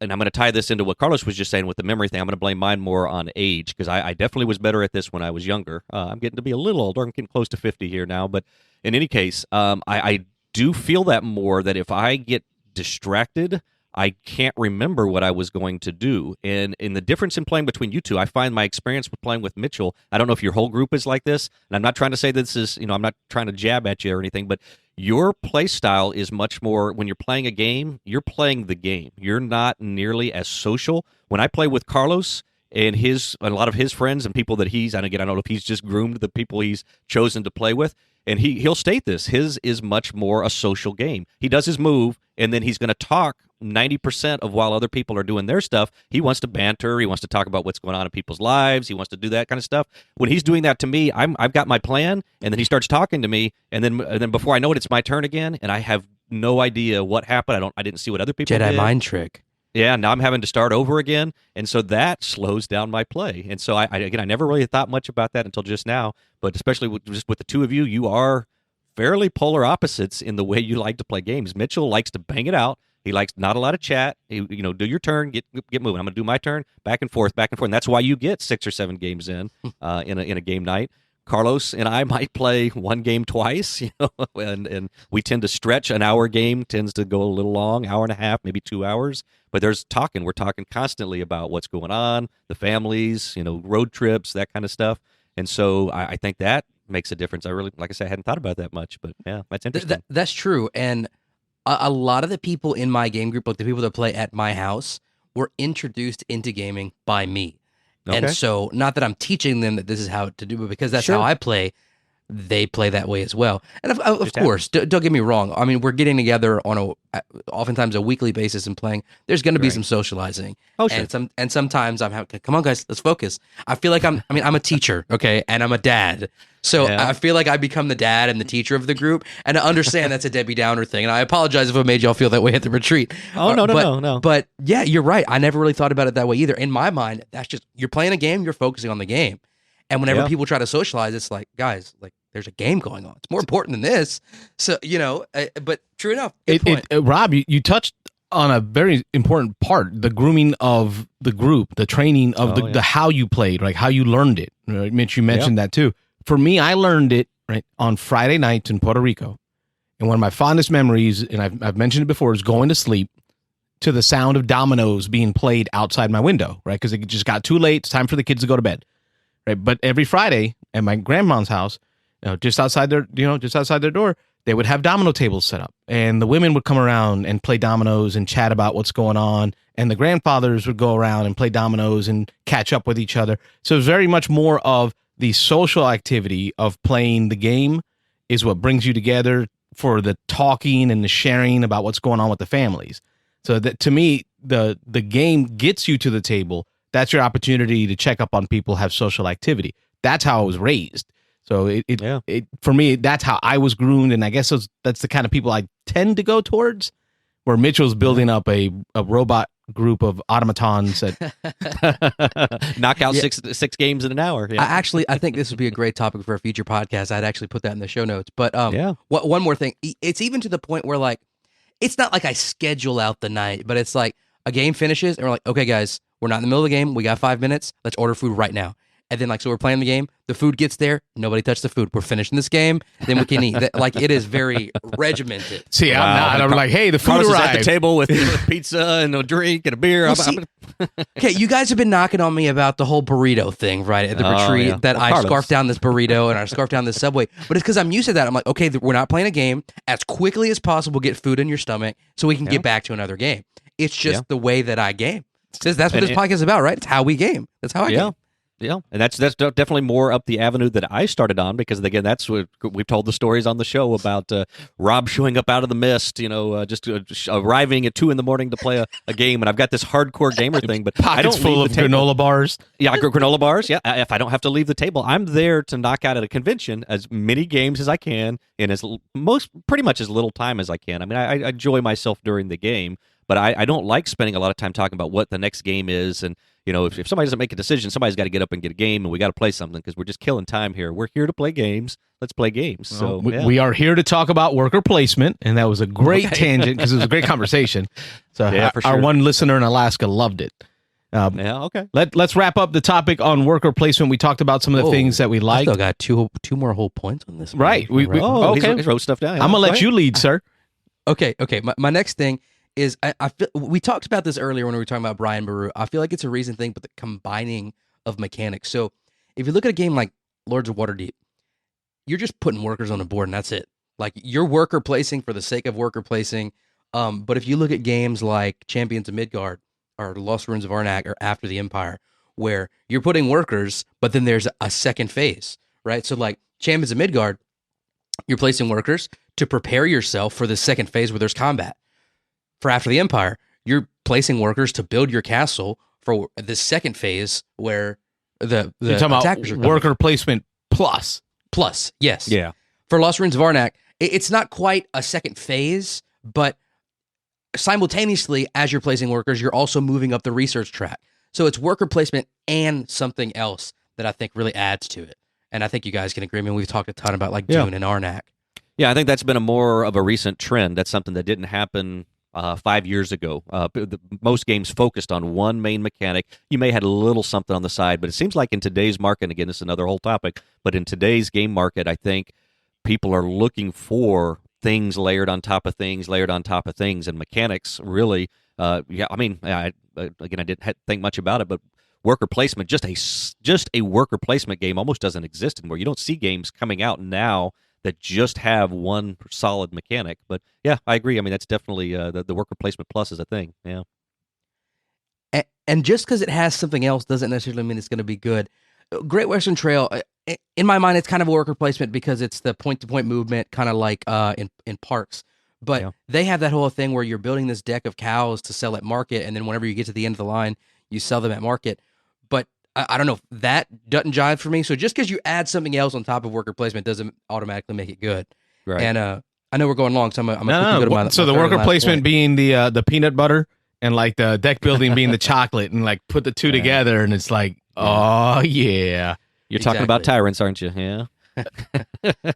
And I'm going to tie this into what Carlos was just saying with the memory thing. I'm going to blame mine more on age, because I definitely was better at this when I was younger. I'm getting to be a little older. I'm getting close to 50 here now. But in any case, I do feel that more, that if I get distracted, I can't remember what I was going to do. And in the difference in playing between you two, I find my experience with playing with Mitchell, I don't know if your whole group is like this, and I'm not trying to say this is, I'm not trying to jab at you or anything, but your play style is much more, when you're playing a game, you're playing the game. You're not nearly as social. When I play with Carlos and a lot of his friends and people that and again, I don't know if he's just groomed the people he's chosen to play with, and he'll state this, his is much more a social game. He does his move, and then he's going to talk 90% of while other people are doing their stuff, he wants to banter. He wants to talk about what's going on in people's lives. He wants to do that kind of stuff. When he's doing that to me, I've got my plan, and then he starts talking to me, and then before I know it, it's my turn again, and I have no idea what happened. I didn't see what other people Jedi did. mind trick. Yeah, now I'm having to start over again, and so that slows down my play. And so I never really thought much about that until just now. But especially just with the two of you, you are fairly polar opposites in the way you like to play games. Mitchell likes to bang it out. He likes not a lot of chat. Do your turn, get moving. I'm going to do my turn, back and forth, and that's why you get 6 or 7 games in a game night. Carlos and I might play one game twice, and we tend to stretch. An hour game tends to go a little long, hour and a half, maybe 2 hours. But we're talking constantly about what's going on, the families, road trips, that kind of stuff. And so I think that makes a difference. Like I said, I hadn't thought about that much, but yeah, that's interesting. That's true. And a lot of the people in my game group, like the people that play at my house, were introduced into gaming by me. Okay. And so, not that I'm teaching them that this is how to do it, because that's Sure. how I play. They play that way as well. And of course, don't get me wrong. I mean, we're getting together on oftentimes a weekly basis and playing. There's going to be some socializing. Oh, sure. And sometimes I'm having, come on, guys, let's focus. I feel like I'm a teacher, okay, and I'm a dad. So Yeah. I feel like I become the dad and the teacher of the group, and I understand that's a Debbie Downer thing. And I apologize if I made y'all feel that way at the retreat. Oh, no. But yeah, you're right. I never really thought about it that way either. In my mind, that's just, you're playing a game, you're focusing on the game. And whenever people try to socialize, it's like, guys, like, there's a game going on. It's more important than this. So, but true enough. Good point. Rob, you touched on a very important part, the grooming of the group, the training of the how you played, like how you learned it. Right? Mitch, you mentioned that too. For me, I learned it on Friday nights in Puerto Rico. And one of my fondest memories, and I've mentioned it before, is going to sleep to the sound of dominoes being played outside my window, right? Because it just got too late. It's time for the kids to go to bed, right? But every Friday at my grandma's house, just outside their door, they would have domino tables set up, and the women would come around and play dominoes and chat about what's going on, and the grandfathers would go around and play dominoes and catch up with each other. So it's very much more of the social activity of playing the game is what brings you together for the talking and the sharing about what's going on with the families. So that, to me, the game gets you to the table. That's your opportunity to check up on people, have social activity. That's how I was raised. So it for me, that's how I was groomed, and I guess that's the kind of people I tend to go towards. Where Mitchell's building up a robot group of automatons that knock out six games in an hour. Yeah. I think this would be a great topic for a future podcast. I'd actually put that in the show notes. But one more thing, it's even to the point where, like, it's not like I schedule out the night, but it's like a game finishes and we're like, okay, guys, we're not in the middle of the game. We got 5 minutes. Let's order food right now. And then, so we're playing the game. The food gets there. Nobody touched the food. We're finishing this game. Then we can eat. Like, it is very regimented. See, I'm not. I'm like, hey, the food Carlos arrived. is at the table with pizza and a drink and a beer. Okay, you guys have been knocking on me about the whole burrito thing, right, at the retreat, that I Carlos. scarfed down this burrito and I scarfed down this Subway. But it's because I'm used to that. I'm like, okay, we're not playing a game. As quickly as possible, get food in your stomach so we can get back to another game. It's just the way that I game. That's what this podcast is about, right? It's how we game. That's how I game. Yeah, and that's definitely more up the avenue that I started on, because again, that's what we've told the stories on the show about Rob showing up out of the mist, just arriving at 2 a.m. to play a game, and I've got this hardcore gamer thing, but I don't full of granola bars. Yeah, granola bars. Yeah, if I don't have to leave the table, I'm there to knock out at a convention as many games as I can in pretty much as little time as I can. I mean, I enjoy myself during the game, but I don't like spending a lot of time talking about what the next game is. And if somebody doesn't make a decision, somebody's got to get up and get a game, and we got to play something, because we're just killing time here. We're here to play games. Let's play games. So we are here to talk about worker placement, and that was a great tangent because it was a great conversation. So for sure. Our one listener in Alaska loved it. Okay. Let's wrap up the topic on worker placement. We talked about some of the things that we I liked. still got two more whole points on this. Right. Okay. He wrote stuff down. I'm gonna let you lead, sir. Okay. My next thing is I feel we talked about this earlier when we were talking about Brian Baru. I feel like it's a recent thing, but the combining of mechanics. So if you look at a game like Lords of Waterdeep, you're just putting workers on a board and that's it. Like, you're worker placing for the sake of worker placing. But if you look at games like Champions of Midgard or Lost Ruins of Arnak or After the Empire, where you're putting workers, but then there's a second phase, right? So like Champions of Midgard, you're placing workers to prepare yourself for the second phase where there's combat. For After the Empire, placing workers to build your castle for the second phase where the You're talking attackers are about coming. worker placement plus. Plus, yes. Yeah. For Lost Ruins of Arnak, it's not quite a second phase, but simultaneously, as you're placing workers, you're also moving up the research track. So it's worker placement and something else that I think really adds to it. And I think you guys can agree. I mean, we've talked a ton about like Dune and Arnak. Yeah, I think that's been a more of a recent trend. That's something that didn't happen 5 years ago. Most games focused on one main mechanic. You may have had a little something on the side, but it seems like in today's market, and again, this is another whole topic, but in today's game market, I think people are looking for things layered on top of things, and mechanics really, again, I didn't think much about it, but worker placement, just a worker placement game almost doesn't exist anymore. You don't see games coming out now that just have one solid mechanic. But yeah, I agree. I mean, that's definitely the worker placement plus is a thing. Yeah. And just because it has something else doesn't necessarily mean it's going to be good. Great Western Trail, in my mind, it's kind of a worker placement because it's the point-to-point movement, kind of like in parks. But they have that whole thing where you're building this deck of cows to sell at market, and then whenever you get to the end of the line, you sell them at market. But I don't know, that doesn't jive for me. So just because you add something else on top of worker placement doesn't automatically make it good. Right. And I know we're going long, so I'm going to go to my So the my third worker and last placement point. being the peanut butter and like the deck building being the chocolate, and like put the two together, and it's like, oh yeah. You're talking about Exactly. tyrants, aren't you? Yeah.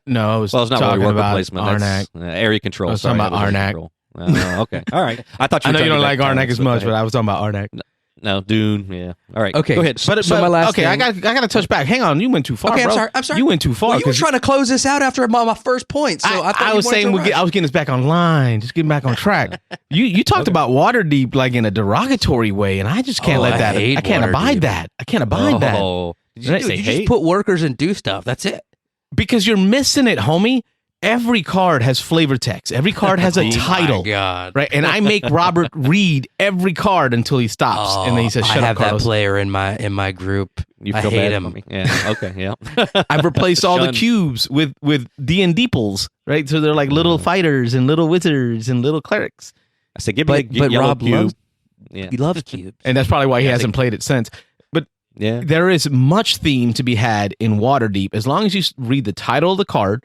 No, I was Well, it's not talking really worker about placement. Arnak. That's area control. I was talking Sorry, about that was area Arnak. control. Okay. All right. I thought you I were know you talking don't like about Arnak tyrants, as much, go but ahead. I was talking about Arnak. No, Dune. Yeah. All right. Okay. Go ahead. But So my last okay, I thing- got to touch back. Hang on, you went too far. Okay, bro. I'm sorry. You went too far. Well, you were 'cause trying to close this out after my first point. So I thought I you was weren't saying so I was getting us back online, just getting back on track. You talked about Waterdeep like in a derogatory way, and I just can't Oh, let I that. hate I can't Waterdeep. abide that. I can't abide that Oh. Did you Right. say you hate? just put workers and do stuff. That's it. because you're missing it, homie. Every card has flavor text. Every card has a Oh title. my God. Right, and I make Robert read every card until he stops, and then he says, I "Shut up, have that Carlos." player in my group. You I feel hate bad him. for me? Yeah. Okay. Yeah. I've replaced all the Shunned. cubes with D&Deeples, right? So they're like little fighters and little wizards and little clerics, I said, give me But a yellow Rob cube. loves Yeah. He loves cubes. and that's probably why he Yeah, I hasn't think- played it since. But Yeah. there is much theme to be had in Waterdeep as long as you read the title of the card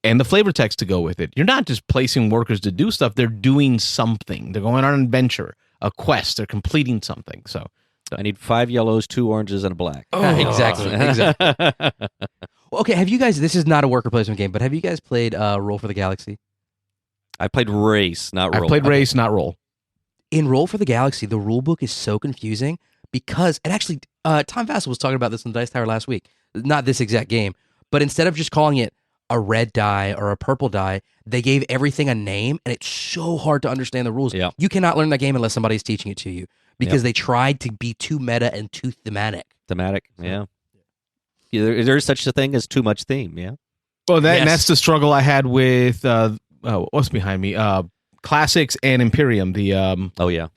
and the flavor text to go with it. You're not just placing workers to do stuff; they're doing something. They're going on an adventure, a quest. They're completing something. So I need 5 yellows, 2 oranges, and a black. Exactly. Well, okay, have you guys? This is not a worker placement game, but have you guys played Roll for the Galaxy? I played race, not I roll. played race, not roll. In Roll for the Galaxy, the rule book is so confusing because, and actually, Tom Vassell was talking about this on Dice Tower last week. Not this exact game, but instead of just calling it a red die or a purple die, they gave everything a name, and it's so hard to understand the rules. Yeah. You cannot learn that game unless somebody's teaching it to you because they tried to be too meta and too thematic. Thematic. Yeah. There's such a thing as too much theme. Yeah. Well, and Yes. that's the struggle I had with what's behind me? Classics and Imperium, the Oh yeah.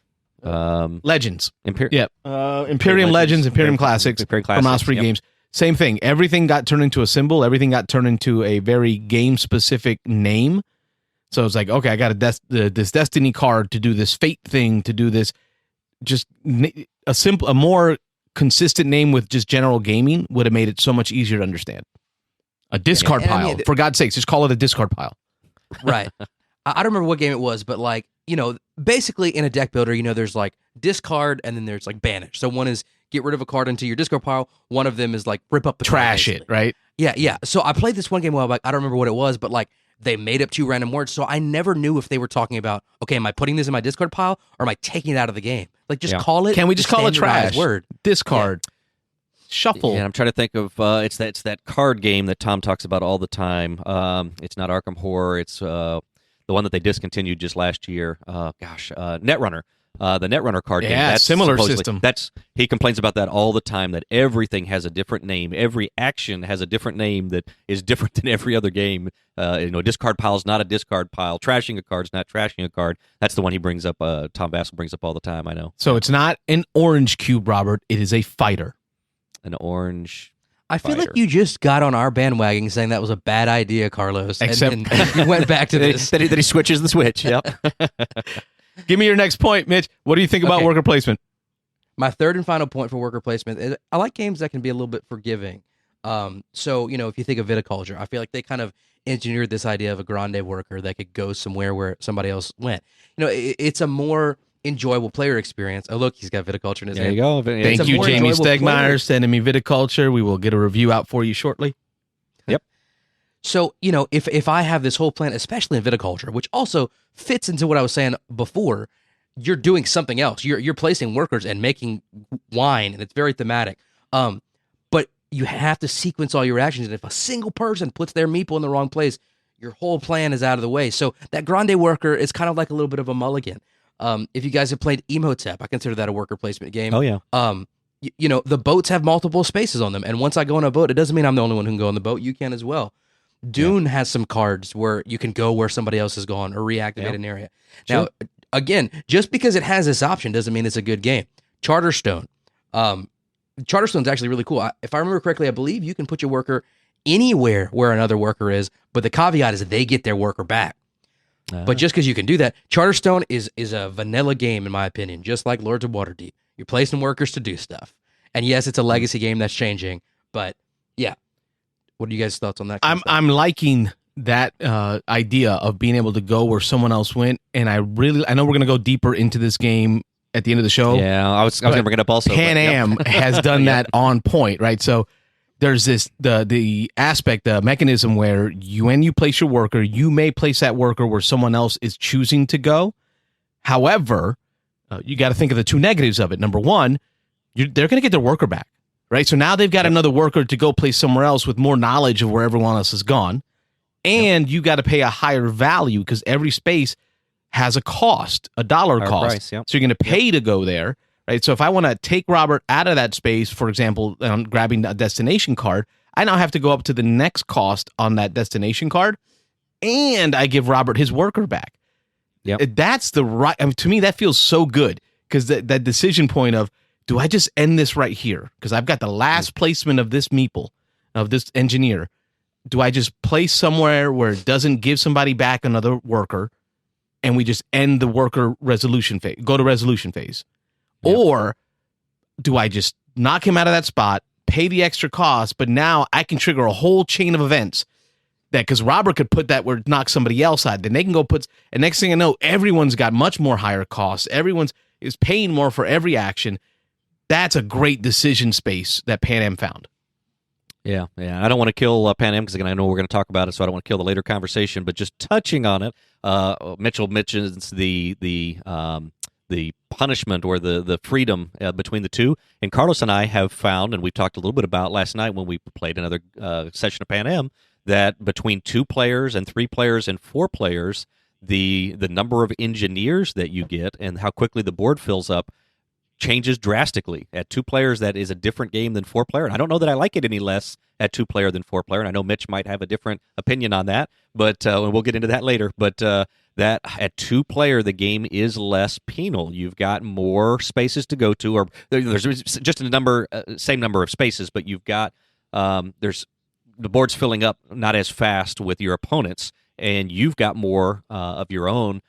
Legends. Imperium. Yeah, Imperium Legends, Imperium Classics Imperium from Mouse Classics, Free yep. Games. Same thing. Everything got turned into a symbol. Everything got turned into a very game-specific name. So it's like, okay, I got this Destiny card to do this Fate thing, to do this. Just a more consistent name with just general gaming would have made it so much easier to understand. A discard And I pile. mean, For God's sakes, just call it a discard pile. Right. I don't remember what game it was, but like, basically in a deck builder, there's like discard and then there's like banish. So one is get rid of a card into your discard pile. One of them is like rip up the card, Trash it, basically. right? Yeah. So I played this one game a while back. I don't remember what it was, but like they made up 2 random words. So I never knew if they were talking about, okay, am I putting this in my discard pile or am I taking it out of the game? Like just Yeah. call it. Can we just call it standardized trash? Word. Discard. Shuffle. Yeah, I'm trying to think of it's that card game that Tom talks about all the time. It's not Arkham Horror. It's the one that they discontinued just last year. Netrunner. The Netrunner card game. Yeah, That's similar supposedly- system. He complains about that all the time. That everything has a different name. Every action has a different name that is different than every other game. Discard pile is not a discard pile. Trashing a card is not trashing a card. That's the one he brings up. Tom Vassell brings up all the time. I know. So it's not an orange cube, Robert. It is a fighter. An orange. I feel Fighter. like you just got on our bandwagon saying that was a bad idea, Carlos. Except- and then you went back to this. That he switches the switch. Yep. Give me your next point, Mitch. What do you think about Okay. worker placement? My third and final point for worker placement is I like games that can be a little bit forgiving. So, if you think of viticulture, I feel like they kind of engineered this idea of a grande worker that could go somewhere where somebody else went. It's a more enjoyable player experience. Oh, look, he's got viticulture in his There hand. you go. Thank a you, more Jamie enjoyable Stegmeyer, player. sending me viticulture. We will get a review out for you shortly. So, if I have this whole plan, especially in viticulture, which also fits into what I was saying before, you're doing something else. You're placing workers and making wine, and it's very thematic. But you have to sequence all your actions, and if a single person puts their meeple in the wrong place, your whole plan is out of the way. So that grande worker is kind of like a little bit of a mulligan. If you guys have played Emotep, I consider that a worker placement game. Oh, yeah. The boats have multiple spaces on them, and once I go on a boat, it doesn't mean I'm the only one who can go on the boat. You can as well. Dune has some cards where you can go where somebody else has gone or reactivate an area. Sure. Now, again, just because it has this option doesn't mean it's a good game. Charterstone. Charterstone's actually really cool. If I remember correctly, I believe you can put your worker anywhere where another worker is, but the caveat is that they get their worker back. But just because you can do that, Charterstone is a vanilla game, in my opinion, just like Lords of Waterdeep. You're placing workers to do stuff. And yes, it's a legacy game that's changing, but yeah. What are you guys' thoughts on that? I'm liking that idea of being able to go where someone else went, and I know we're going to go deeper into this game at the end of the show. Yeah, I was going to bring it up also. Pan Am has done that on point, right? So there's the aspect, the mechanism where when you place your worker, you may place that worker where someone else is choosing to go. However, you got to think of the two negatives of it. Number one, they're going to get their worker back. Right, so now they've got another worker to go place somewhere else with more knowledge of where everyone else has gone, and you got to pay a higher value because every space has a cost, a dollar cost. Price, So you're going to pay to go there, right? So if I want to take Robert out of that space, for example, grabbing a destination card, I now have to go up to the next cost on that destination card, and I give Robert his worker back. Yep. That's the right. I mean, to me, that feels so good because that decision point of, do I just end this right here? Because I've got the last placement of this meeple, of this engineer. Do I just place somewhere where it doesn't give somebody back another worker, and we just end the worker resolution phase, go to resolution phase? Yep. Or do I just knock him out of that spot, pay the extra cost, but now I can trigger a whole chain of events that, because Robert could put that where it knocks somebody else out, then they can go put, and next thing I know, everyone's got much more higher costs. Everyone's is paying more for every action. That's a great decision space that Pan Am found. Yeah. I don't want to kill Pan Am because, again, I know we're going to talk about it, so I don't want to kill the later conversation. But just touching on it, Mitchell mentions the punishment or the freedom between the two. And Carlos and I have found, and we talked a little bit about last night when we played another session of Pan Am, that between 2 players and 3 players and 4 players, the number of engineers that you get and how quickly the board fills up changes drastically. At 2 players, that is a different game than 4 player. And I don't know that I like it any less at 2 player than 4 player. And I know Mitch might have a different opinion on that, but and we'll get into that later. But that at 2 player, the game is less penal. You've got more spaces to go to, or there's just same number of spaces, but you've got the board's filling up not as fast with your opponents, and you've got more of your own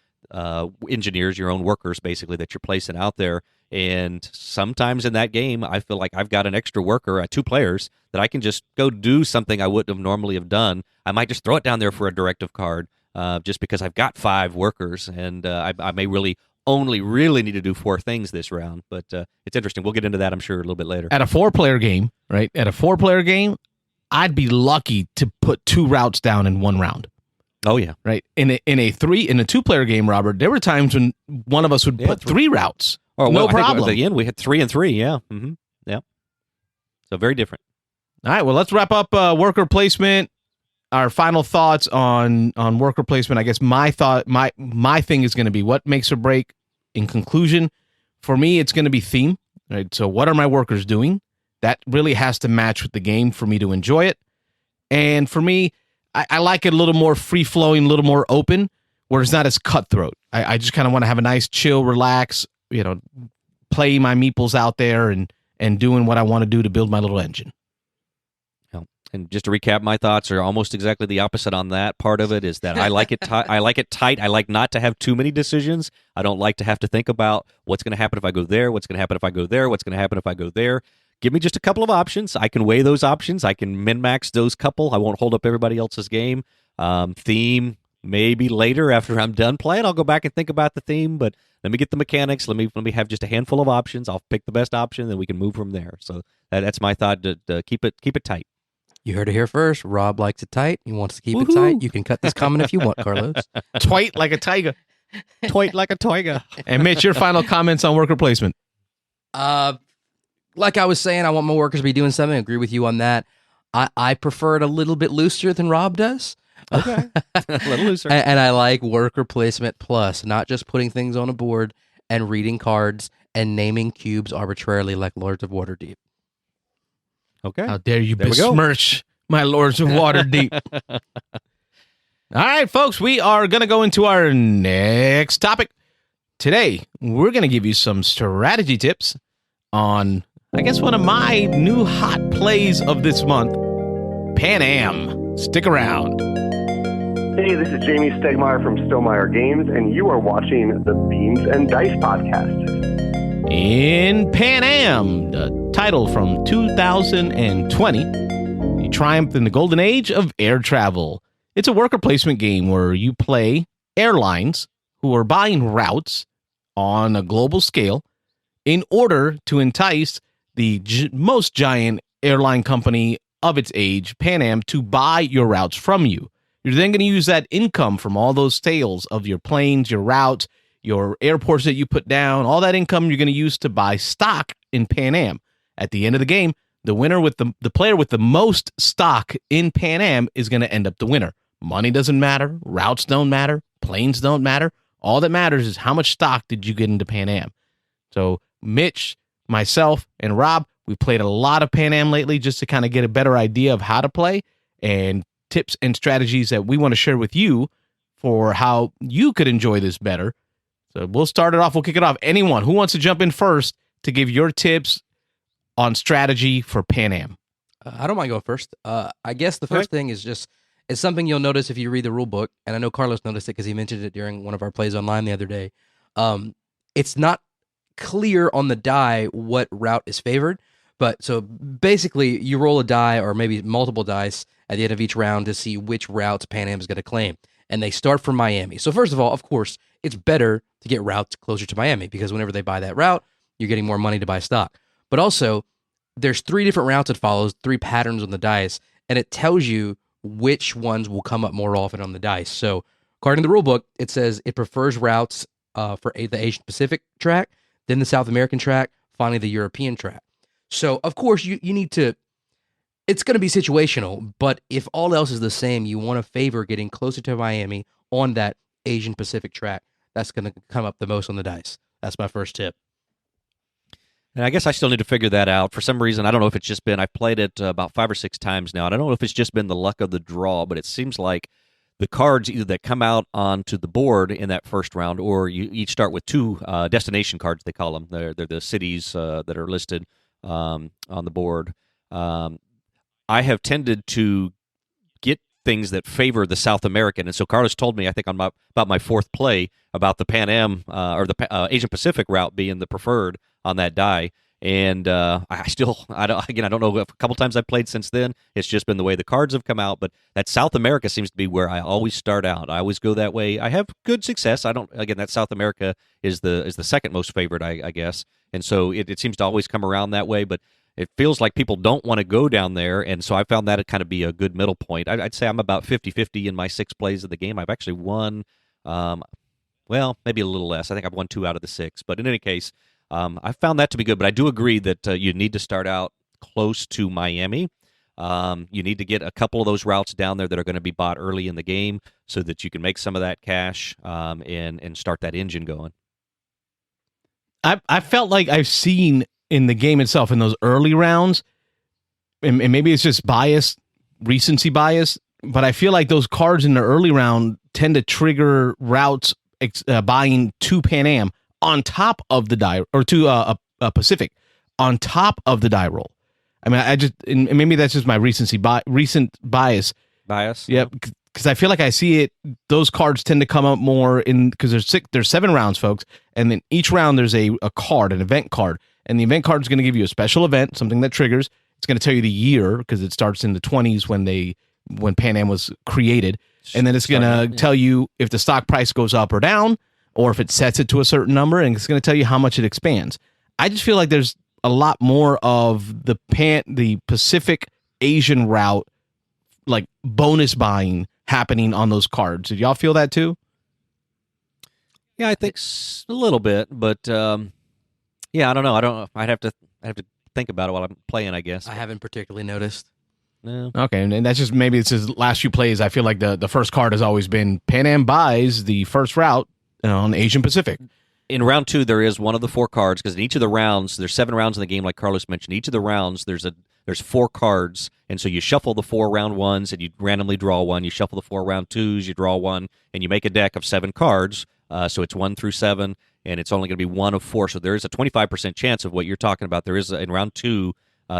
engineers, your own workers, basically, that you're placing out there. And sometimes in that game, I feel like I've got an extra worker at 2 players that I can just go do something I wouldn't have normally have done. I might just throw it down there for a directive card just because I've got 5 workers, and I may really need to do 4 things this round. But it's interesting. We'll get into that, I'm sure, a little bit later. At a 4-player game, right? At a 4-player game, I'd be lucky to put 2 routes down in 1 round. Oh yeah, right. In a 2-player game, Robert, there were times when one of us would put 3 routes. Oh, well, no I think problem. at the end, we had 3 and 3. Yeah, yeah. So very different. All right. Well, let's wrap up worker placement. Our final thoughts on worker placement. I guess my thing is going to be what makes or break. In conclusion, for me, it's going to be theme. Right. So, what are my workers doing? That really has to match with the game for me to enjoy it. And for me, I like it a little more free flowing, a little more open, where it's not as cutthroat. I just kind of want to have a nice chill, relax, play my meeples out there and doing what I want to do to build my little engine. And just to recap, my thoughts are almost exactly the opposite on that part of it. Is that I like it. I like it tight. I like not to have too many decisions. I don't like to have to think about what's going to happen if I go there. What's going to happen if I go there? What's going to happen if I go there? Give me just a couple of options. I can weigh those options. I can min-max those couple. I won't hold up everybody else's game. Theme, maybe later after I'm done playing, I'll go back and think about the theme. But let me get the mechanics. Let me have just a handful of options. I'll pick the best option, then we can move from there. So that's my thought. To keep it tight. You heard it here first. Rob likes it tight. He wants to keep Woohoo. it tight. You can cut this comment if you want, Carlos. Twite like a tiger. Toit like a toiga. And Mitch, your final comments on worker placement. Like I was saying, I want my workers to be doing something. I agree with you on that. I prefer it a little bit looser than Rob does. Okay. A little looser. And I like worker placement plus, not just putting things on a board and reading cards and naming cubes arbitrarily like Lords of Waterdeep. Okay. How dare you There we go. besmirch my Lords of Waterdeep. All right, folks, we are going to go into our next topic. Today, we're going to give you some strategy tips on, I guess, one of my new hot plays of this month, Pan Am. Stick around. Hey, this is Jamie Stegmeyer from Stonemeyer Games, and you are watching the Beans and Dice podcast. In Pan Am, the title from 2020, you triumphed in the golden age of air travel. It's a worker placement game where you play airlines who are buying routes on a global scale in order to entice the most giant airline company of its age, Pan Am, to buy your routes from you. You're then going to use that income from all those sales of your planes, your routes, your airports that you put down, all that income you're going to use to buy stock in Pan Am. At the end of the game, the winner with the player with the most stock in Pan Am is going to end up the winner. Money doesn't matter. Routes don't matter. Planes don't matter. All that matters is how much stock did you get into Pan Am. So Mitch, myself, and Rob, we played a lot of Pan Am lately just to kind of get a better idea of how to play and tips and strategies that we want to share with you for how you could enjoy this better. So we'll start it off. We'll kick it off. Anyone who wants to jump in first to give your tips on strategy for Pan Am? I don't mind going first. I guess the first thing is just, it's something you'll notice if you read the rule book, and I know Carlos noticed it because he mentioned it during one of our plays online the other day. It's not clear on the die what route is favored, but so basically you roll a die or maybe multiple dice at the end of each round to see which routes Pan Am is going to claim. And they start from Miami. So first of all, of course, it's better to get routes closer to Miami because whenever they buy that route, you're getting more money to buy stock. But also, there's 3 different routes it follows, 3 patterns on the dice, and it tells you which ones will come up more often on the dice. So according to the rule book, it says it prefers routes for the Asian Pacific track, then the South American track, finally the European track. So, of course, you need to, it's going to be situational, but if all else is the same, you want to favor getting closer to Miami on that Asian Pacific track. That's going to come up the most on the dice. That's my first tip. And I guess I still need to figure that out. For some reason, I don't know if it's just been, I've played it about 5 or 6 times now, and I don't know if it's just been the luck of the draw, but it seems like the cards either that come out onto the board in that first round, or you each start with 2 destination cards, they call them. They're the cities that are listed on the board. I have tended to get things that favor the South American, and so Carlos told me, I think about my 4th play, about the Pan Am or the Asian Pacific route being the preferred on that die. And I don't know, a couple times I've played since then, it's just been the way the cards have come out, but that South America seems to be where I always start out. I always go that way. I have good success. That South America is the second most favorite, I guess. And so it seems to always come around that way, but it feels like people don't want to go down there, and so I found that to kind of be a good middle point. I'd say I'm about 50-50 in my 6 plays of the game. I've actually won, maybe a little less. I think I've won 2 out of the 6, but in any case, I found that to be good, but I do agree that you need to start out close to Miami. You need to get a couple of those routes down there that are going to be bought early in the game so that you can make some of that cash and start that engine going. I felt like I've seen in the game itself in those early rounds, and maybe it's just recency bias, but I feel like those cards in the early round tend to trigger routes buying to Pan Am on top of the die, or to a Pacific on top of the die roll. I mean, and maybe that's just my recent bias. Bias. Yep, because I feel like I see it. Those cards tend to come up more in because there's 7 rounds, folks, and then each round there's a card, an event card, and the event card is going to give you a special event, something that triggers. It's going to tell you the year because it starts in the 20s when Pan Am was created, and then it's going to tell you if the stock price goes up or down, or if it sets it to a certain number, and it's going to tell you how much it expands. I just feel like there's a lot more of the Pacific Asian route, like bonus buying happening on those cards. Did y'all feel that too? Yeah, I think a little bit, but yeah, I don't know. I'd have to think about it while I'm playing, I guess. I haven't particularly noticed. No. Okay, and that's just maybe it's his last few plays. I feel like the first card has always been Pan Am buys the first route on Asian Pacific. In round 2, there is one of the 4 cards because in each of the rounds, there's 7 rounds in the game, like Carlos mentioned. Each of the rounds, there's 4 cards, and so you shuffle the 4 round 1s and you randomly draw one. You shuffle the 4 round 2s, you draw one, and you make a deck of 7 cards. So it's 1 through 7, and it's only going to be 1 of 4. So there is a 25% chance of what you're talking about. There is in round 2.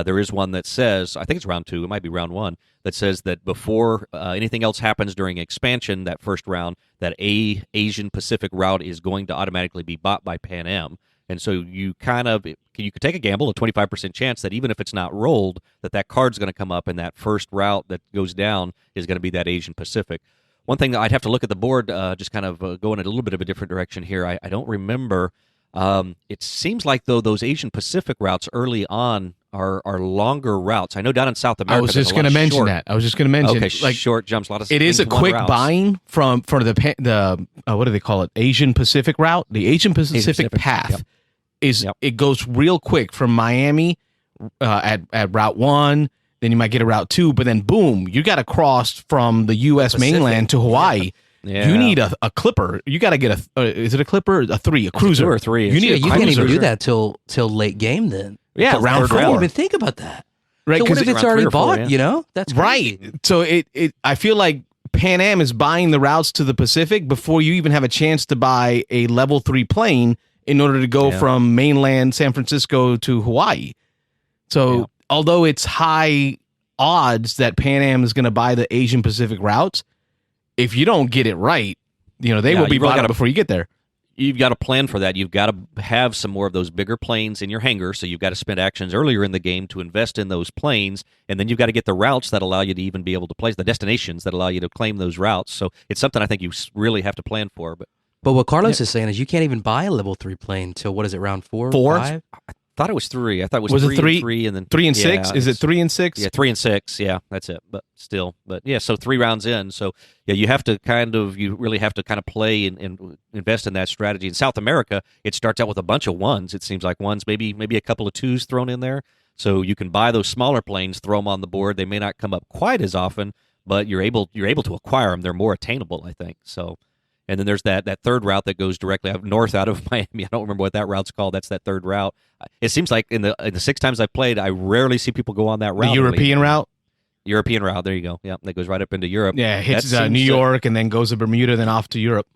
There is one that says, I think it's round 2, it might be round 1, that says that before anything else happens during expansion, that first round, that Asian Pacific route is going to automatically be bought by Pan Am. And so you could take a gamble, a 25% chance that even if it's not rolled, that card's going to come up and that first route that goes down is going to be that Asian Pacific. One thing that I'd have to look at the board, just kind of go in a little bit of a different direction here. I don't remember. It seems like, though, those Asian Pacific routes early on are longer routes. I know down in South America. I was just going to mention that. Okay, like short jumps. A lot of it is a quick buying for the what do they call it? Asian Pacific route. The Asian Pacific path it goes real quick from Miami at Route 1. Then you might get a Route 2, but then boom, you got to cross from the U.S. mainland to Hawaii. Yeah. You need a clipper. You got to get is it a clipper? A 3, a cruiser, 2 or 3. You need you can't even do that till late game then. Yeah, round 4. I didn't even think about that. Right, so what if it's already bought? 4, yeah. You know, that's crazy. Right. So I feel like Pan Am is buying the routes to the Pacific before you even have a chance to buy a level 3 plane in order to go from mainland San Francisco to Hawaii. So although it's high odds that Pan Am is going to buy the Asian Pacific routes, if you don't get it right, they will be bought out before you get there. You've got to plan for that. You've got to have some more of those bigger planes in your hangar, so you've got to spend actions earlier in the game to invest in those planes, and then you've got to get the routes that allow you to even be able to place the destinations that allow you to claim those routes. So it's something I think you really have to plan for. But what Carlos is saying is you can't even buy a level 3 plane till, what is it, round 4? 5? I thought it was 3. I thought it was 3 it 3? And 3 and then 3 and 6? Is it 3 and 6? Yeah, 3 and 6. Yeah, that's it. But still, so 3 rounds in. So yeah, you really have to kind of play and invest in that strategy. In South America, it starts out with a bunch of 1s. It seems like 1s, maybe a couple of 2s thrown in there. So you can buy those smaller planes, throw them on the board. They may not come up quite as often, but you're able to acquire them. They're more attainable, I think. So. And then there's that third route that goes directly north out of Miami. I don't remember what that route's called. That's that third route. It seems like in the 6 times I've played, I rarely see people go on that route. The European route? European route. There you go. Yeah, that goes right up into Europe. Yeah, it hits New York and then goes to Bermuda, then off to Europe.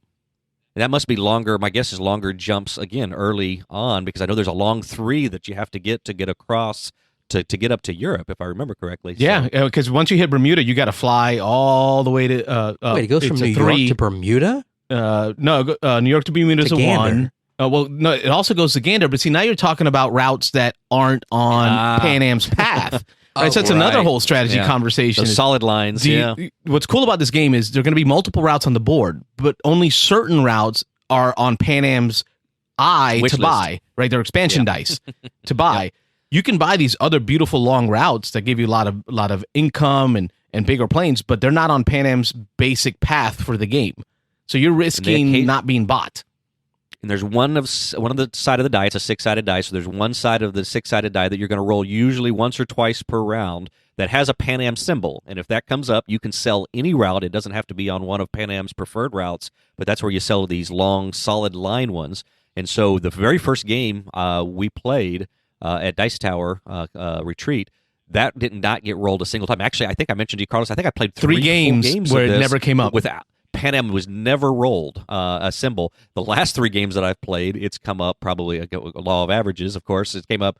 And that must be longer. My guess is longer jumps, again, early on, because I know there's a long 3 that you have to get across to get up to Europe, if I remember correctly. Yeah, because once you hit Bermuda, you got to fly all the way to... Wait, it goes from New York to Bermuda? No, New York to Bermuda is a 1. Well, no, it also goes to Gander, but see, now you're talking about routes that aren't on Pan Am's path. Right, so it's another whole strategy conversation. Those solid lines, What's cool about this game is there are going to be multiple routes on the board, but only certain routes are on Pan Am's buy, right? Their expansion dice to buy. Yep. You can buy these other beautiful long routes that give you a lot of income and bigger planes, but they're not on Pan Am's basic path for the game. So you're risking not being bought. And there's one of the side of the die. It's a 6-sided die, so there's one side of the 6-sided die that you're going to roll usually once or twice per round that has a Pan Am symbol. And if that comes up, you can sell any route. It doesn't have to be on one of Pan Am's preferred routes, but that's where you sell these long, solid line ones. And so the very first game we played at Dice Tower Retreat, that did not get rolled a single time. Actually, I think I mentioned to you, Carlos, I think I played 3 games where it never came up. Without Pan Am was never rolled a symbol. The last 3 games that I've played, it's come up probably a law of averages, of course. It came up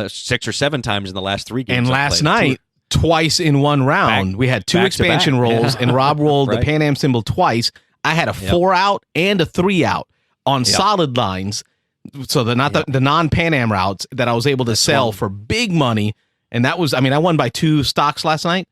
6 or 7 times in the last 3 games. And I've last played. night, twice in one round, we had 2 back to expansion back. rolls, Yeah. and Rob rolled the Right. Pan Am symbol twice. I had a 4 out and a 3 out on solid lines. So the non Pan Am routes that I was able to sell for big money. And that was, I won by 2 stocks last night.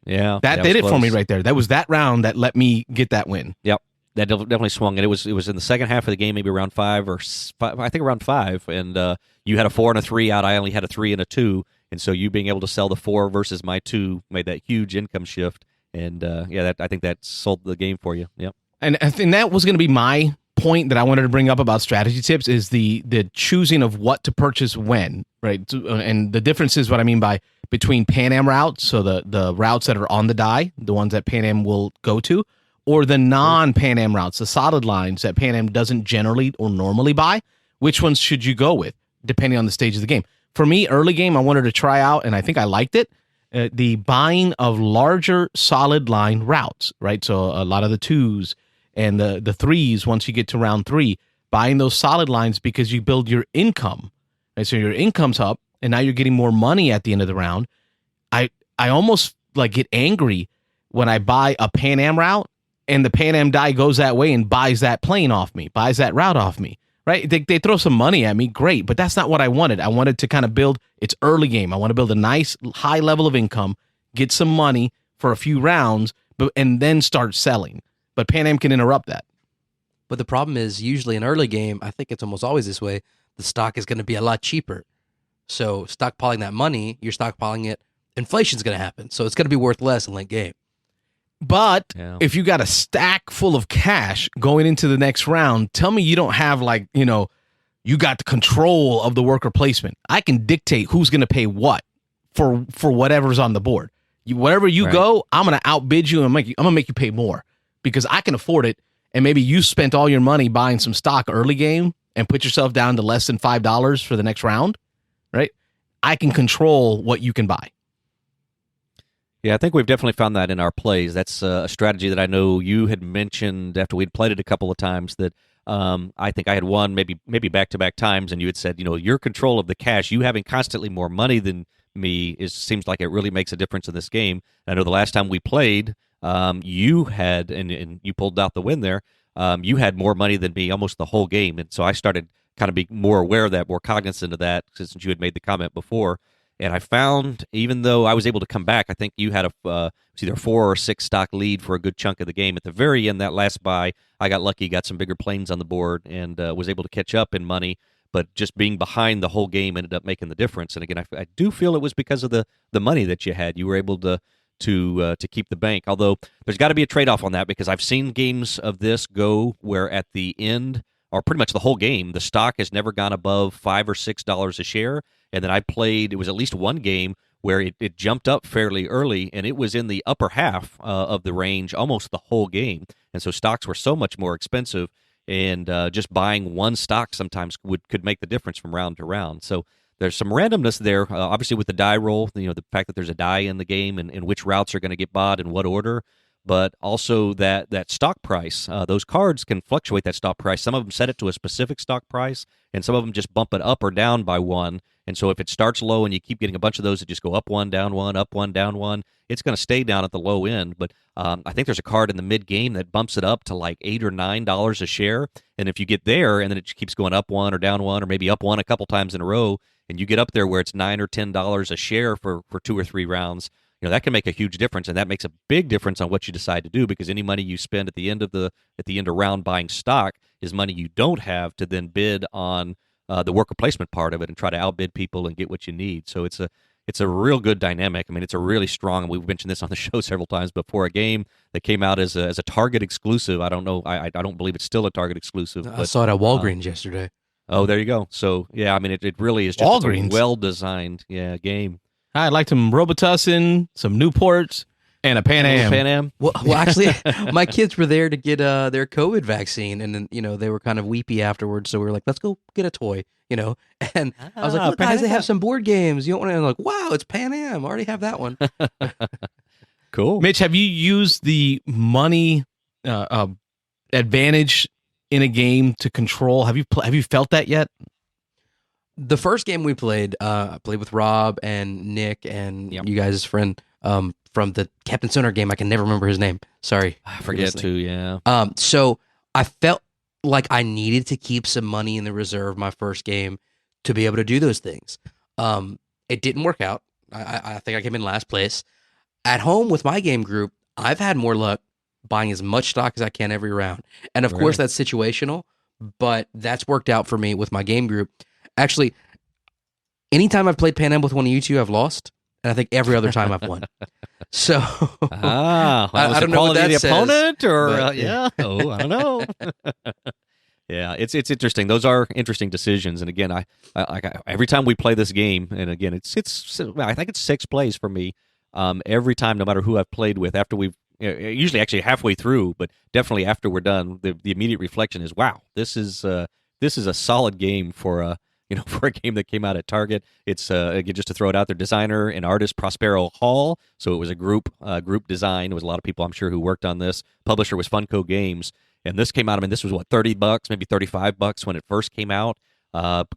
Yeah. That did it for me right there. That was that round that let me get that win. Yep. That definitely swung, and it was in the second half of the game, maybe around 5 or 5, I think around 5, and you had a 4 and a 3 out. I only had a 3 and a 2, and so you being able to sell the 4 versus my 2 made that huge income shift, and I think that sold the game for you. Yep. And I think that was going to be my point that I wanted to bring up about strategy tips is the choosing of what to purchase when, right? And the difference is what I mean by between Pan Am routes, so the routes that are on the die, the ones that Pan Am will go to, or the non-Pan Am routes, the solid lines that Pan Am doesn't generally or normally buy. Which ones should you go with, depending on the stage of the game? For me, early game, I wanted to try out, and I think I liked it, the buying of larger solid line routes, right? So a lot of the 2s and the 3s, once you get to round 3, buying those solid lines because you build your income. Right? So your income's up, and now you're getting more money at the end of the round. I almost like get angry when I buy a Pan Am route, and the Pan Am die goes that way and buys that plane off me, buys that route off me, right? They throw some money at me, great, but that's not what I wanted. I wanted to kind of build, it's early game. I want to build a nice high level of income, get some money for a few rounds, and then start selling. But Pan Am can interrupt that. But the problem is usually in early game, I think it's almost always this way, the stock is going to be a lot cheaper. So stockpiling that money, you're stockpiling it, inflation's going to happen. So it's going to be worth less in late game. But if you got a stack full of cash going into the next round, tell me you don't have you got the control of the worker placement. I can dictate who's going to pay what for whatever's on the board. Wherever you go, I'm going to outbid you and I'm going to make you pay more because I can afford it. And maybe you spent all your money buying some stock early game and put yourself down to less than $5 for the next round, right? I can control what you can buy. Yeah, I think we've definitely found that in our plays. That's a strategy that I know you had mentioned after we'd played it a couple of times that I think I had won maybe back-to-back times, and you had said, your control of the cash, you having constantly more money than me seems like it really makes a difference in this game. And I know the last time we played, you had, and you pulled out the win there, you had more money than me almost the whole game. And so I started kind of being more aware of that, more cognizant of that, since you had made the comment before. And I found, even though I was able to come back, I think you had it was either 4 or 6 stock lead for a good chunk of the game. At the very end, that last buy, I got lucky, got some bigger planes on the board, and was able to catch up in money. But just being behind the whole game ended up making the difference. And again, I do feel it was because of the money that you had. You were able to keep the bank. Although there's got to be a trade-off on that, because I've seen games of this go where at the end, or pretty much the whole game, the stock has never gone above $5 or $6 a share. And then I played, it was at least one game where it jumped up fairly early, and it was in the upper half of the range almost the whole game. And so stocks were so much more expensive, and just buying one stock sometimes could make the difference from round to round. So there's some randomness there, obviously with the die roll, the fact that there's a die in the game and which routes are going to get bought in what order. But also that stock price. Those cards can fluctuate that stock price. Some of them set it to a specific stock price, and some of them just bump it up or down by one. And so if it starts low and you keep getting a bunch of those that just go up one, down one, up one, down one, it's going to stay down at the low end. But I think there's a card in the mid-game that bumps it up to like $8 or $9 a share. And if you get there and then it just keeps going up one or down one or maybe up one a couple times in a row, and you get up there where it's $9 or $10 a share for 2 or 3 rounds, that can make a huge difference, and that makes a big difference on what you decide to do, because any money you spend at the end of round buying stock is money you don't have to then bid on the worker placement part of it and try to outbid people and get what you need. So it's a real good dynamic. I mean, it's a really strong, and we've mentioned this on the show several times before, a game that came out as a Target exclusive. I don't know, I don't believe it's still a Target exclusive. I saw it at Walgreens yesterday. Oh, there you go. So yeah, I mean, it really is just a well-designed game. I'd like some Robitussin, some Newports, and a Pan Am. Pan Am. Well, actually, my kids were there to get their COVID vaccine, and then they were kind of weepy afterwards. So we were like, "Let's go get a toy," And I was like, "Look, guys, they have some board games. You don't want to?" Like, "Wow, it's Pan Am. I already have that one." Cool. Mitch, have you used the money advantage in a game to control? Have you felt that yet? the first game we played, I played with Rob and Nick and Yep. you guys' friend from the Captain Sonar game. I can never remember his name. Sorry. I forget to, yeah. So I felt like I needed to keep some money in the reserve my first game to be able to do those things. It didn't work out. I think I came in last place. At home with my game group, I've had more luck buying as much stock as I can every round. And of course, that's situational, but that's worked out for me with my game group. Actually, anytime I've played Pan Am with one of you two, I've lost. And I think every other time I've won. So Well, I don't know what that the says, opponent or but, yeah. Oh, I don't know. Yeah, it's interesting. Those are interesting decisions. And again, I every time we play this game, and again, it's I think it's 6 plays for me. Every time, no matter who I've played with, after we've usually actually halfway through, but definitely after we're done, the immediate reflection is, wow, this is a solid game for a for a game that came out at Target. It's again, just to throw it out there, designer and artist Prospero Hall. So it was a group design. It was a lot of people, I'm sure, who worked on this. Publisher was Funko Games, and this came out. I mean, this was what, $30, maybe $35 when it first came out.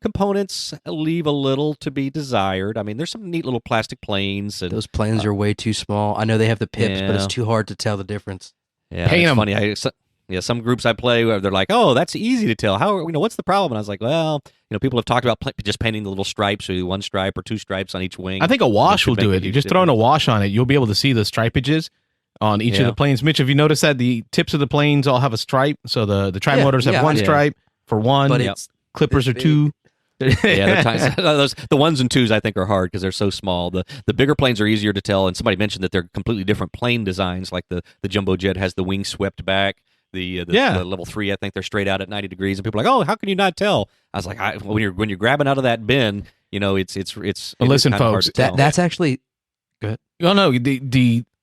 Components leave a little to be desired. I mean, there's some neat little plastic planes. And, those planes are way too small. I know they have the pips, but it's too hard to tell the difference. Yeah, Paint it's 'em. funny. Some groups I play where they're like, "Oh, that's easy to tell. How what's the problem?" And I was like, "Well, people have talked about just painting the little stripes, or 1 stripe or 2 stripes on each wing." I think a wash will could do make it. a You huge just throw in a difference. wash on it, you'll be able to see the stripages on each of the planes. Mitch, have you noticed that the tips of the planes all have a stripe? So the tri-motors have one yeah. stripe for one, But but clippers are it's 2. Yeah, the 1s and 2s I think are hard because they're so small. The bigger planes are easier to tell, and somebody mentioned that they're completely different plane designs. Like the jumbo jet has the wings swept back. The level 3, I think they're straight out at 90 degrees, and people are like, "Oh, how can you not tell?" I was like, when you're grabbing out of that bin, it's Well, listen, kinda hard folks, to tell. That's actually Oh no,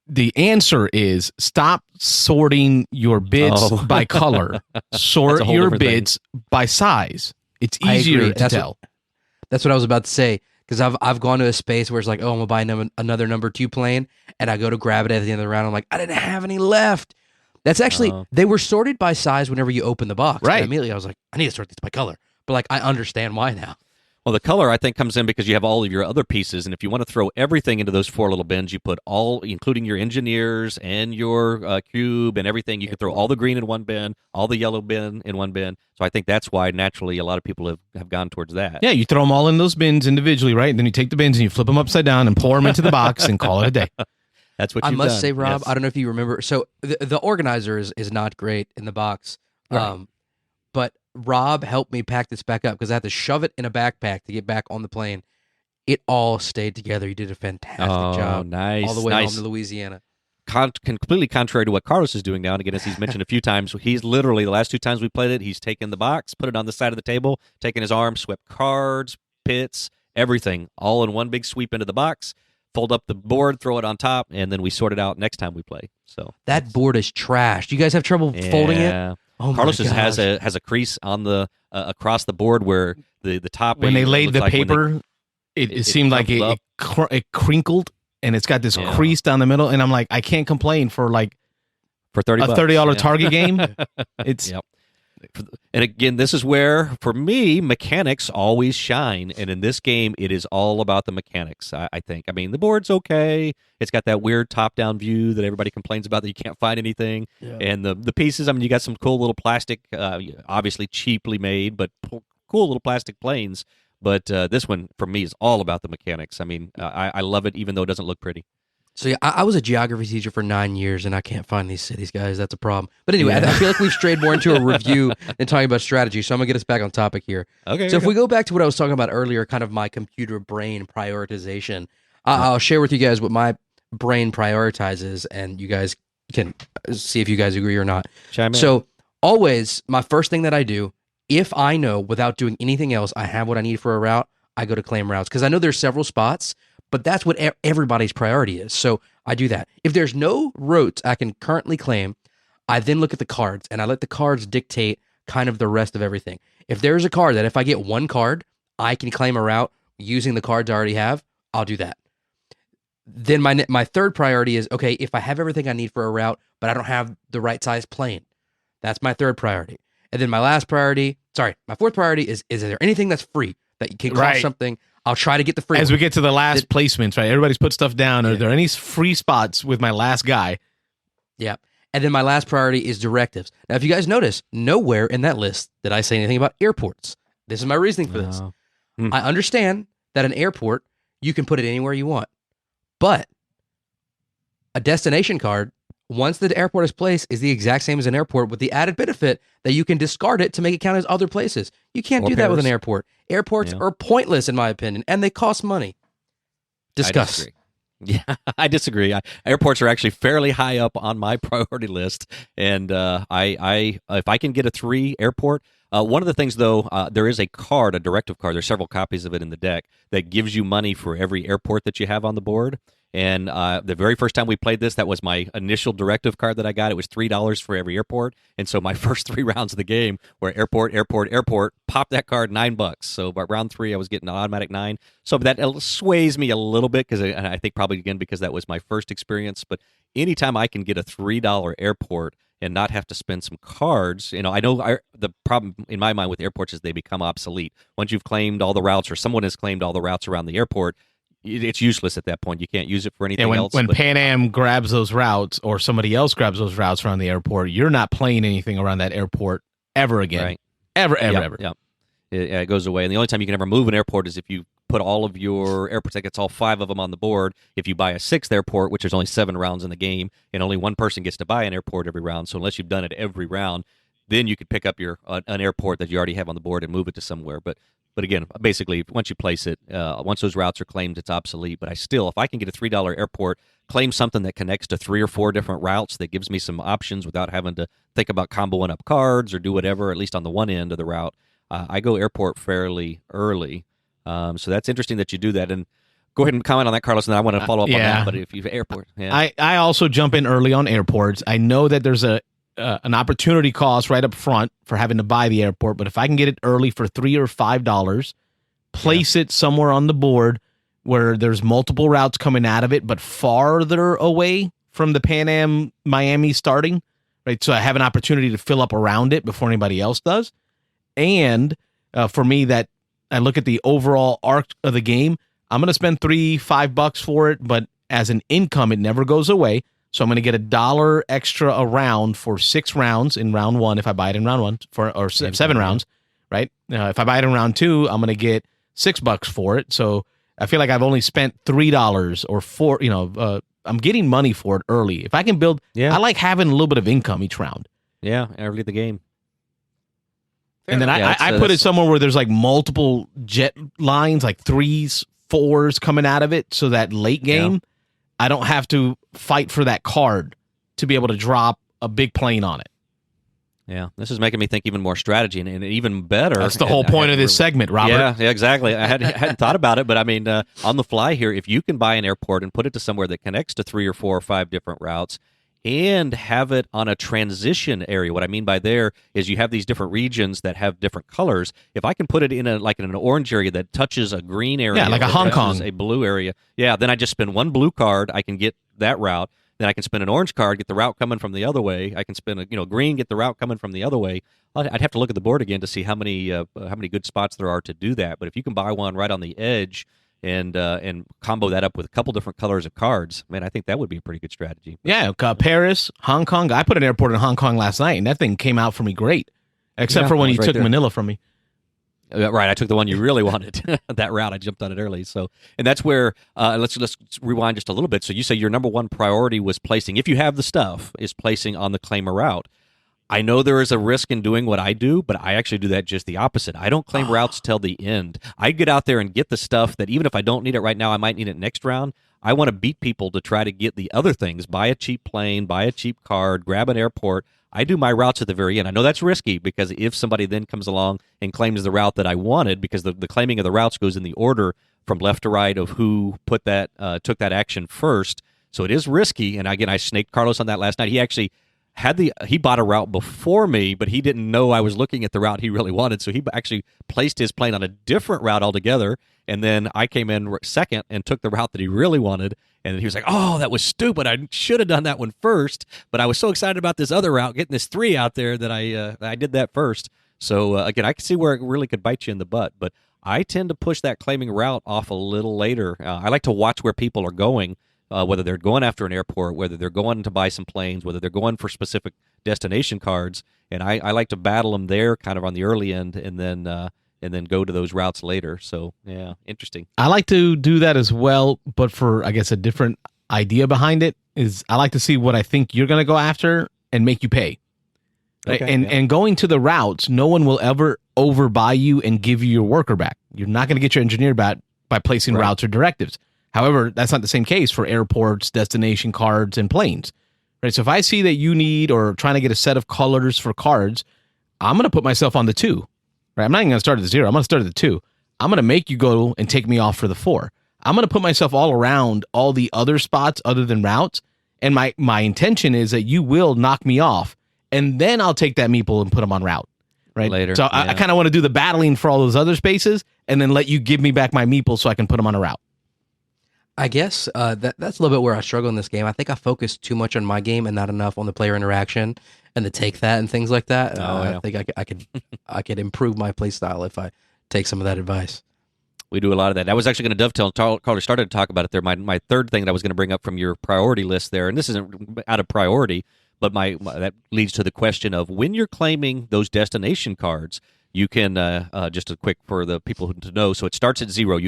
the answer is stop sorting your bits by color. Sort whole your different thing. bits by size. It's I easier agree. to tell. That's what I was about to say, because I've gone to a space where it's like, oh, I'm gonna buy another number 2 plane, and I go to grab it at the end of the round. I'm like, I didn't have any left. That's actually they were sorted by size whenever you open the box. Right. And immediately I was like, I need to sort these by color. But like, I understand why now. Well, the color, I think, comes in because you have all of your other pieces, and if you want to throw everything into those 4 little bins, you put all, including your engineers and your cube and everything. You can throw all the green in one bin, all the yellow bin in one bin. So I think that's why, naturally, a lot of people have gone towards that. Yeah, you throw them all in those bins individually, right? And then you take the bins and you flip them upside down and pour them into the box and call it a day. That's what I you've must done. say, Rob, Yes. I don't know if you remember. So the organizer is not great in the box. Right. But Rob helped me pack this back up because I had to shove it in a backpack to get back on the plane. It all stayed together. You did a fantastic job. Nice. All the way nice. home to Louisiana. Completely contrary to what Carlos is doing now. And again, as he's mentioned a few times, he's literally, the last 2 times we played it, he's taken the box, put it on the side of the table, taken his arm, swept cards, pits, everything, all in one big sweep into the box, fold up the board, throw it on top, and then we sort it out next time we play. So That board is trash. Do you guys have trouble folding it? Oh my Carlos gosh. has a crease on the across the board where the top. When they laid looks the like when paper, it seemed like crumpled it crinkled, and it's got this Yeah. crease down the middle. And I'm like, I can't complain for like for $30. a $30 yeah. Target game. It's Yep. And again, this is where, for me, mechanics always shine. And in this game, it is all about the mechanics, I think. I mean, the board's okay. It's got that weird top-down view that everybody complains about, that you can't find anything. Yeah. And the pieces, I mean, you got some cool little plastic, obviously cheaply made, but cool little plastic planes. But this one, for me, is all about the mechanics. I mean, I love it, even though it doesn't look pretty. So yeah, I was a geography teacher for 9 years, and I can't find these cities, guys. That's a problem. But anyway, I feel like we've strayed more into a review than talking about strategy. So I'm gonna get us back on topic here. Okay. So if we go back to what I was talking about earlier, kind of my computer brain prioritization, I'll share with you guys what my brain prioritizes, and you guys can see if you guys agree or not. Chime in. So always, my first thing that I do, if I know without doing anything else, I have what I need for a route, I go to claim routes because I know there's several spots, but that's what everybody's priority is. So I do that. If there's no routes I can currently claim, I then look at the cards and I let the cards dictate kind of the rest of everything. If there's a card that if I get one card, I can claim a route using the cards I already have, I'll do that. Then my third priority is, okay, if I have everything I need for a route, but I don't have the right size plane, that's my third priority. And then my fourth priority is there anything that's free? that can cost Right. something. I'll try to get the free As one. we get to the last placements, right? Everybody's put stuff down. Are there any free spots with my last guy? Yeah. And then my last priority is directives. Now, if you guys notice, nowhere in that list did I say anything about airports. This is my reasoning for this. I understand that an airport, you can put it anywhere you want. But a destination card, once the airport is placed, is the exact same as an airport with the added benefit that you can discard it to make it count as other places. You can't Or do that with an pairs. airport. Airports are pointless, in my opinion, and they cost money. Discuss. I disagree. Yeah, I disagree. Airports are actually fairly high up on my priority list, and I if I can get a 3 airport. One of the things, though, there is a card, a directive card. There's several copies of it in the deck that gives you money for every airport that you have on the board. And the very first time we played this, that was my initial directive card that I got. It was $3 for every airport. And so my first 3 rounds of the game were airport, airport, airport. Pop that card, $9. So by round 3, I was getting an automatic 9. So that sways me a little bit because I think probably again because that was my first experience. But anytime I can get a $3 airport and not have to spend some cards, I know the problem in my mind with airports is they become obsolete. Once you've claimed all the routes or someone has claimed all the routes around the airport, it's useless at that point. You can't use it for anything else. When Pan Am grabs those routes or somebody else grabs those routes around the airport, you're not playing anything around that airport ever again. Right. Ever. Yeah. It goes away. And the only time you can ever move an airport is if you put all of your airports, that gets all 5 of them on the board. If you buy a 6th airport, which there's only 7 rounds in the game, and only one person gets to buy an airport every round. So unless you've done it every round, then you could pick up your an airport that you already have on the board and move it to somewhere. But again, basically, once you place it, once those routes are claimed, it's obsolete. But if I can get a $3 airport, claim something that connects to 3 or 4 different routes that gives me some options without having to think about comboing up cards or do whatever, at least on the one end of the route, I go airport fairly early. So that's interesting that you do that. And go ahead and comment on that, Carlos, and then I want to follow up on that. But if you have airport, I also jump in early on airports. I know that there's an opportunity cost right up front for having to buy the airport, but if I can get it early for $3 or $5, place it somewhere on the board where there's multiple routes coming out of it, but farther away from the Pan Am Miami starting, right? So I have an opportunity to fill up around it before anybody else does. And for me, that I look at the overall arc of the game, I'm going to spend $3-5 for it, but as an income, it never goes away. So I'm going to get $1 extra a round for 6 rounds in round 1 if I buy it in round 1 or 7 rounds, right? If I buy it in round 2, I'm going to get $6 for it. So I feel like I've only spent $3 or $4. I'm getting money for it early. If I can build, I like having a little bit of income each round. Yeah, early the game. And then I put it somewhere where there's like multiple jet lines, like 3s, 4s coming out of it, so that late game, I don't have to fight for that card to be able to drop a big plane on it. Yeah, this is making me think even more strategy and even better. That's the whole point of this segment, Robert. Yeah, exactly. I hadn't thought about it, but I mean, on the fly here, if you can buy an airport and put it to somewhere that connects to 3 or 4 or 5 different routes, and have it on a transition area. What I mean by there is you have these different regions that have different colors. If I can put it in an orange area that touches a green area, like a Hong Kong, a blue area, then I just spend 1 blue card. I can get that route. Then I can spend an orange card, get the route coming from the other way. I can spend a green, get the route coming from the other way. I'd have to look at the board again to see how many good spots there are to do that. But if you can buy one right on the edge and combo that up with a couple different colors of cards, man, I think that would be a pretty good strategy. Yeah, Paris, Hong Kong. I put an airport in Hong Kong last night, and that thing came out for me great, except for when you took Manila from me. Right, I took the one you really wanted. That route, I jumped on it early. So, and that's where let's rewind just a little bit. So you say your number one priority was placing, if you have the stuff, is placing on the claimer route. I know there is a risk in doing what I do, but I actually do that just the opposite. I don't claim routes till the end. I get out there and get the stuff that even if I don't need it right now, I might need it next round. I want to beat people to try to get the other things, buy a cheap plane, buy a cheap card, grab an airport. I do my routes at the very end. I know that's risky because if somebody then comes along and claims the route that I wanted, because the claiming of the routes goes in the order from left to right of who took that action first. So it is risky. And again, I snaked Carlos on that last night. He actually he bought a route before me, but he didn't know I was looking at the route he really wanted. So he actually placed his plane on a different route altogether. And then I came in second and took the route that he really wanted. And he was like, "Oh, that was stupid. I should have done that one first." But I was so excited about this other route, getting this 3 out there, that I did that first. So again, I can see where it really could bite you in the butt. But I tend to push that claiming route off a little later. I like to watch where people are going, whether they're going after an airport, whether they're going to buy some planes, whether they're going for specific destination cards, and I like to battle them there kind of on the early end, and then go to those routes later. So, yeah, interesting. I like to do that as well, but for, I guess, a different idea behind it is I like to see what I think you're going to go after and make you pay. Right? Okay, And going to the routes, no one will ever overbuy you and give you your worker back. You're not going to get your engineer back by placing routes or directives. However, that's not the same case for airports, destination cards, and planes. Right? So if I see that you need or trying to get a set of colors for cards, I'm going to put myself on the 2. Right? I'm not even going to start at the 0. I'm going to start at the 2. I'm going to make you go and take me off for the 4. I'm going to put myself all around all the other spots other than routes. And my intention is that you will knock me off, and then I'll take that meeple and put them on route. Right? Later. So I kind of want to do the battling for all those other spaces and then let you give me back my meeple so I can put them on a route. I guess that's a little bit where I struggle in this game. I think I focus too much on my game and not enough on the player interaction and the take that and things like that. I think I could improve my play style if I take some of that advice. We do a lot of that. I was actually going to dovetail. Carter started to talk about it there. My third thing that I was going to bring up from your priority list there, and this isn't out of priority, but that leads to the question of when you're claiming those destination cards, you can just a quick for the people to know. So it starts at 0.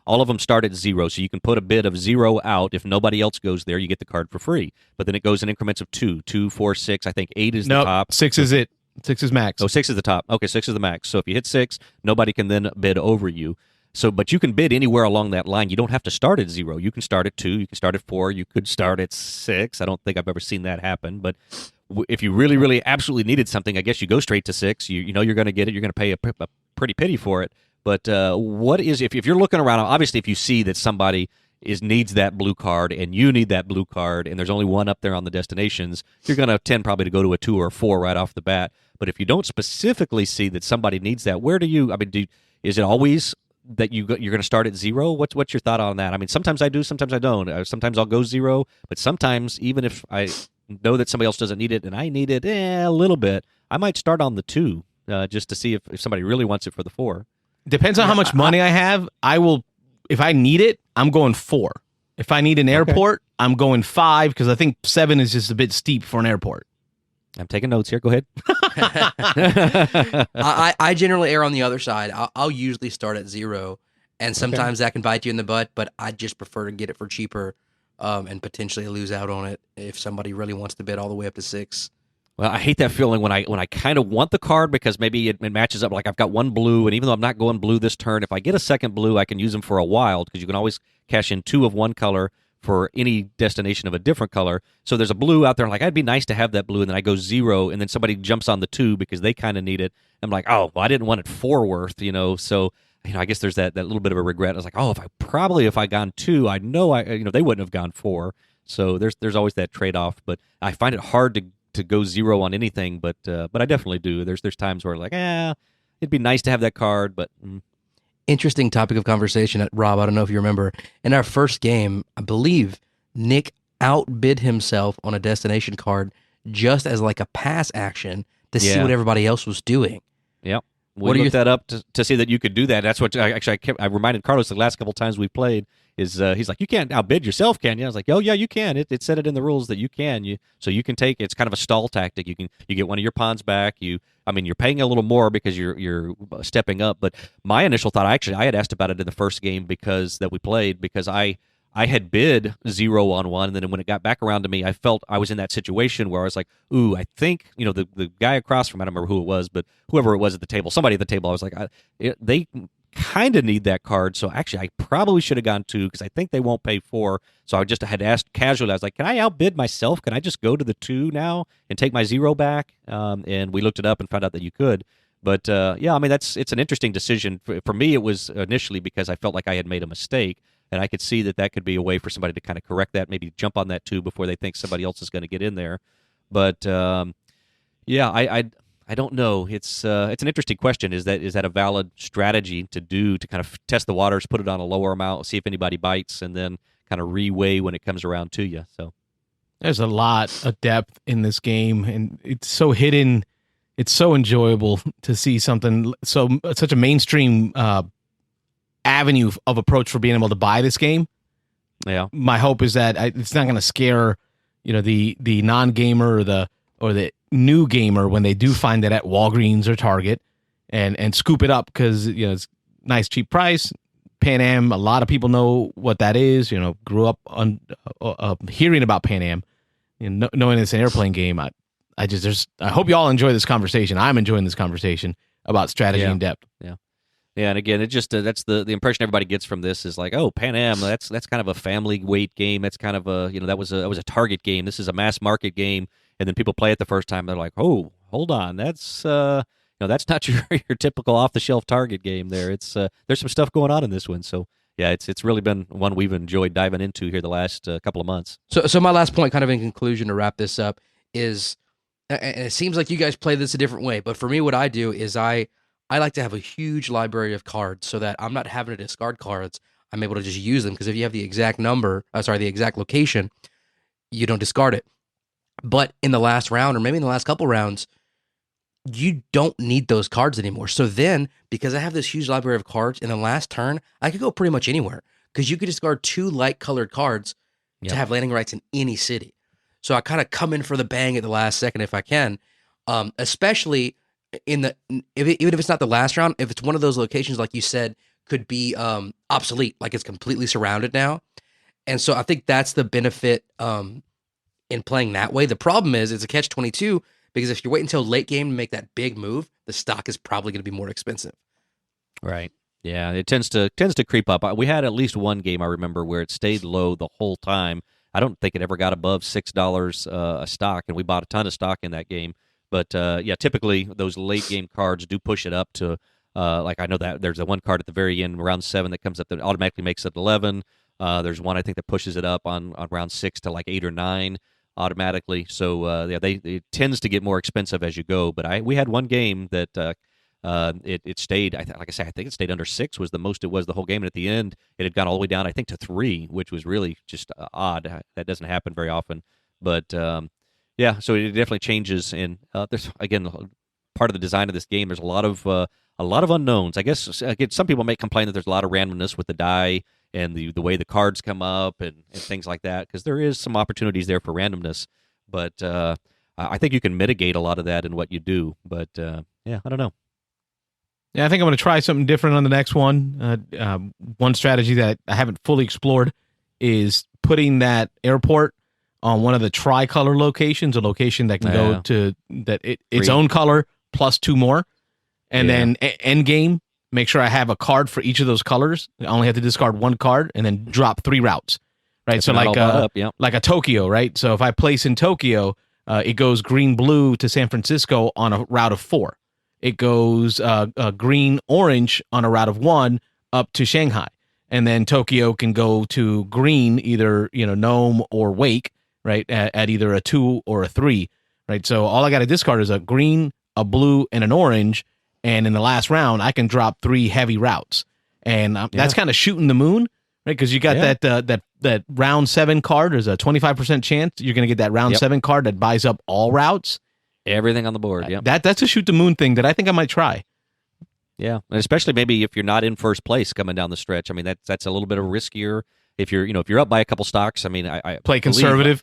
All of them start at 0. So you can put a bid of 0 out. If nobody else goes there, you get the card for free. But then it goes in increments of 2, 4, 6. I think 8 is the top. 6 is it. 6 is max. Oh, 6 is the top. Okay, 6 is the max. So if you hit 6, nobody can then bid over you. So, but you can bid anywhere along that line. You don't have to start at 0. You can start at 2. You can start at 4. You could start at 6. I don't think I've ever seen that happen. But if you really, really absolutely needed something, I guess you go straight to 6. You know you're going to get it. You're going to pay a pretty penny for it. But what is if you're looking around? Obviously, if you see that somebody needs that blue card and you need that blue card, and there's only one up there on the destinations, you're going to tend probably to go to a 2 or a 4 right off the bat. But if you don't specifically see that somebody needs that, where do you? I mean, is it always that you're going to start at 0? What's your thought on that? I mean, sometimes I do, sometimes I don't. Sometimes I'll go 0, but sometimes even if I know that somebody else doesn't need it and I need it a little bit, I might start on the 2 just to see if somebody really wants it for the 4. Depends on how much money I have. I will, if I need it, I'm going 4. If I need an airport, I'm going 5 because I think 7 is just a bit steep for an airport. I'm taking notes here. Go ahead. I generally err on the other side. I'll usually start at 0, and sometimes that can bite you in the butt, but I just prefer to get it for cheaper and potentially lose out on it if somebody really wants to bid all the way up to 6. Well, I hate that feeling when I kind of want the card because maybe it matches up. Like I've got one blue, and even though I'm not going blue this turn, if I get a second blue, I can use them for a wild because you can always cash in 2 of one color for any destination of a different color. So there's a blue out there. I'm like, it'd be nice to have that blue, and then I go 0, and then somebody jumps on the 2 because they kind of need it. I'm like, oh, well, I didn't want it 4 worth, So I guess there's that little bit of a regret. I was like, oh, if I gone 2, I know they wouldn't have gone 4. So there's always that trade off. But I find it hard to go 0 on anything. But I definitely do. There's times where like, it'd be nice to have that card, but. Interesting topic of conversation, Rob. I don't know if you remember. In our first game, I believe Nick outbid himself on a destination card just as like a pass action to see what everybody else was doing. Yep. We looked that up to see that you could do that. That's what I reminded Carlos the last couple times we played is he's like, you can't outbid yourself, can you? I was like, oh yeah, you can. It said it in the rules that you can. So you can take. It's kind of a stall tactic. You get one of your pawns back. You're paying a little more because you're stepping up. But my initial thought, I had asked about it in the first game because I had bid 0 on one, and then when it got back around to me, I felt I was in that situation where I was like, ooh, I think the guy across from, I don't remember who it was, but whoever it was at the table, somebody at the table, I was like, they kind of need that card, so actually I probably should have gone 2 because I think they won't pay 4. So I just had asked casually, I was like, can I outbid myself? Can I just go to the 2 now and take my 0 back? And we looked it up and found out that you could. But it's an interesting decision. For me, it was initially because I felt like I had made a mistake, and I could see that could be a way for somebody to kind of correct that, maybe jump on that 2 before they think somebody else is going to get in there. But I don't know. It's an interesting question. Is that a valid strategy to do to kind of test the waters, put it on a lower amount, see if anybody bites, and then kind of reweigh when it comes around to you? So there's a lot of depth in this game, and it's so hidden. It's so enjoyable to see something such a mainstream avenue of approach for being able to buy this game. Yeah. My hope is that it's not going to scare, the non-gamer or the new gamer when they do find it at Walgreens or Target and scoop it up because it's nice cheap price. Pan Am, a lot of people know what that is. Grew up on hearing about Pan Am, and knowing it's an airplane game. I hope you all enjoy this conversation. I'm enjoying this conversation about strategy in depth. Yeah, and again, it just that's the impression everybody gets from this is like, oh, Pan Am, that's kind of a family weight game. That's kind of a that was a Target game. This is a mass market game, and then people play it the first time. They're like, oh, hold on, that's that's not your typical off the shelf Target game. There's some stuff going on in this one. So yeah, it's really been one we've enjoyed diving into here the last couple of months. So my last point, kind of in conclusion to wrap this up, is, and it seems like you guys play this a different way, but for me, what I do is I like to have a huge library of cards so that I'm not having to discard cards. I'm able to just use them because if you have the exact the exact location, you don't discard it. But in the last round, or maybe in the last couple rounds, you don't need those cards anymore. So then, because I have this huge library of cards, in the last turn, I could go pretty much anywhere because you could discard 2 light-colored cards to have landing rights in any city. So I kind of come in for the bang at the last second if I can, especially even if it's not the last round, if it's one of those locations, like you said, could be obsolete, like it's completely surrounded now. And so I think that's the benefit in playing that way. The problem is it's a catch-22 because if you wait until late game to make that big move, the stock is probably going to be more expensive. Right. Yeah, it tends to creep up. We had at least one game I remember where it stayed low the whole time. I don't think it ever got above $6 a stock, and we bought a ton of stock in that game. But typically those late game cards do push it up to like I know that there's the one card at the very end, round 7, that comes up that automatically makes it 11. There's one I think that pushes it up on round 6 to like 8 or 9 automatically. So it tends to get more expensive as you go. But we had one game that it stayed. Like I say, I think it stayed under 6 was the most it was the whole game. And at the end, it had gone all the way down, I think, to 3, which was really just odd. That doesn't happen very often. But yeah, so it definitely changes, and there's again part of the design of this game. There's a lot of unknowns. I guess again, some people may complain that there's a lot of randomness with the die and the way the cards come up and things like that, because there is some opportunities there for randomness. But I think you can mitigate a lot of that in what you do. But yeah, I don't know. Yeah, I think I'm going to try something different on the next one. One strategy that I haven't fully explored is putting that airport on one of the tricolor locations, a location that can go to its own color plus 2 more. And then end game, make sure I have a card for each of those colors. I only have to discard 1 card and then drop 3 routes. Right? So like a Tokyo, right? So if I place in Tokyo, it goes green-blue to San Francisco on a route of 4. It goes green-orange on a route of 1 up to Shanghai. And then Tokyo can go to green, either Nome or Wake, right, at either a 2 or a 3, right? So all I got to discard is a green, a blue, and an orange, and in the last round, I can drop 3 heavy routes, and that's kind of shooting the moon, right? Because you got that round 7 card. There's a 25% chance you're going to get that round 7 card that buys up all routes, everything on the board. Yeah, that's a shoot the moon thing that I think I might try. Yeah, and especially maybe if you're not in first place coming down the stretch. I mean, that's a little bit of riskier. If you're up by a couple stocks, I mean, I play conservative.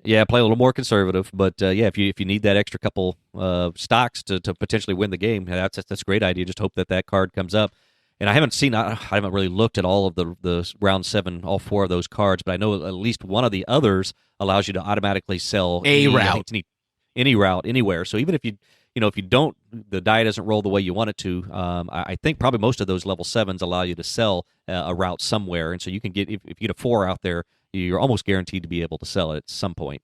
Yeah, play a little more conservative, but if you need that extra couple stocks to potentially win the game, that's a great idea. Just hope that card comes up. And I haven't really looked at all of the round 7, all 4 of those cards, but I know at least one of the others allows you to automatically sell any route anywhere. So even if you don't, the die doesn't roll the way you want it to. I think probably most of those level 7s allow you to sell a route somewhere, and so you can get if you get a 4 out there, you're almost guaranteed to be able to sell it at some point.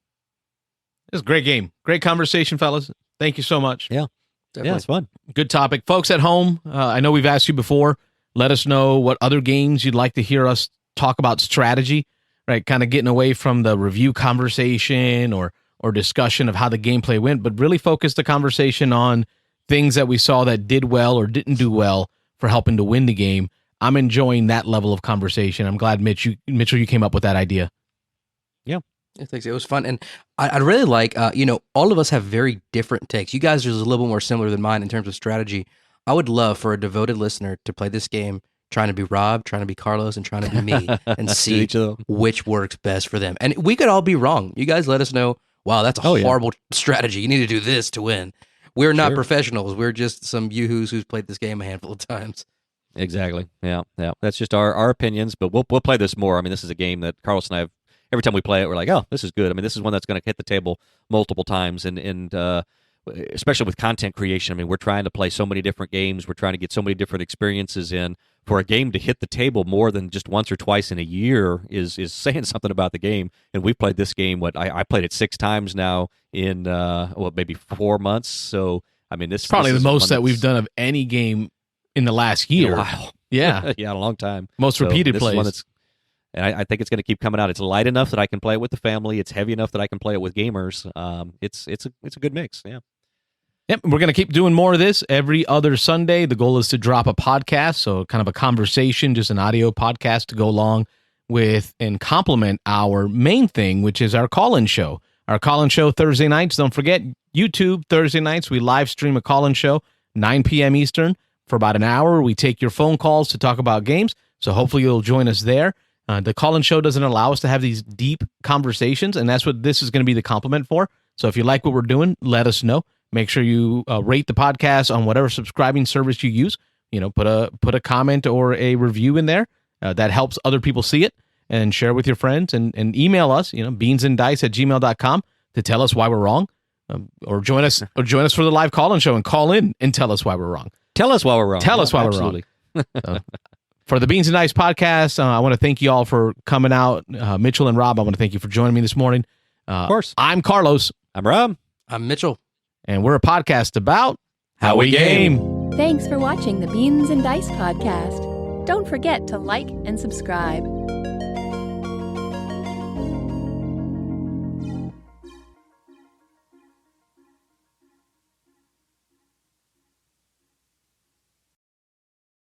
It's a great game. Great conversation, fellas. Thank you so much. Yeah. Definitely. Yeah, it's fun. Good topic. Folks at home, I know we've asked you before. Let us know what other games you'd like to hear us talk about strategy, right? Kind of getting away from the review conversation or discussion of how the gameplay went, but really focus the conversation on things that we saw that did well or didn't do well for helping to win the game. I'm enjoying that level of conversation. I'm glad, Mitchell, you came up with that idea. Yeah, thanks. It was fun. And I'd really like, all of us have very different takes. You guys are a little bit more similar than mine in terms of strategy. I would love for a devoted listener to play this game, trying to be Rob, trying to be Carlos, and trying to be me, and see each of them. which works best for them. And we could all be wrong. You guys let us know, wow, that's a horrible strategy. You need to do this to win. We're not professionals. We're just some yoo-hoos who's played this game a handful of times. Exactly. Yeah. That's just our opinions, but we'll play this more. I mean, this is a game that Carlos and I have, every time we play it, we're like, oh, this is good. I mean, this is one that's going to hit the table multiple times, and especially with content creation. I mean, we're trying to play so many different games. We're trying to get so many different experiences in. For a game to hit the table more than just once or twice in a year is saying something about the game. And we've played this game, I played it 6 times now in, maybe 4 months. So, I mean, this probably this the is most one that we've that's done of any game in the last year. in a while. Yeah. Yeah, a long time. Most So repeated this is one plays. that's, and I think it's going to keep coming out. It's light enough that I can play it with the family. It's heavy enough that I can play it with gamers. It's a good mix. Yeah. Yep, we're going to keep doing more of this every other Sunday. The goal is to drop a podcast, so kind of a conversation, just an audio podcast to go along with and complement our main thing, which is our call-in show. Our call-in show Thursday nights. Don't forget, YouTube Thursday nights, we live stream a call-in show, 9 p.m. Eastern, for about an hour. We take your phone calls to talk about games, so hopefully you'll join us there. The call-in show doesn't allow us to have these deep conversations, and that's what this is going to be the complement for. So if you like what we're doing, let us know. Make sure you rate the podcast on whatever subscribing service you use. Put a comment or a review in there. That helps other people see it, and share with your friends, and email us, beansanddice@gmail.com to tell us why we're wrong, or join us for the live call-in show and call in and tell us why we're wrong. Tell us why we're wrong. Tell us why absolutely. we're wrong. For the Beans and Dice podcast, I want to thank you all for coming out. Mitchell and Rob, I want to thank you for joining me this morning. Of course. I'm Carlos. I'm Rob. I'm Mitchell. And we're a podcast about how we game. Thanks for watching the Beans and Dice podcast. Don't forget to like and subscribe.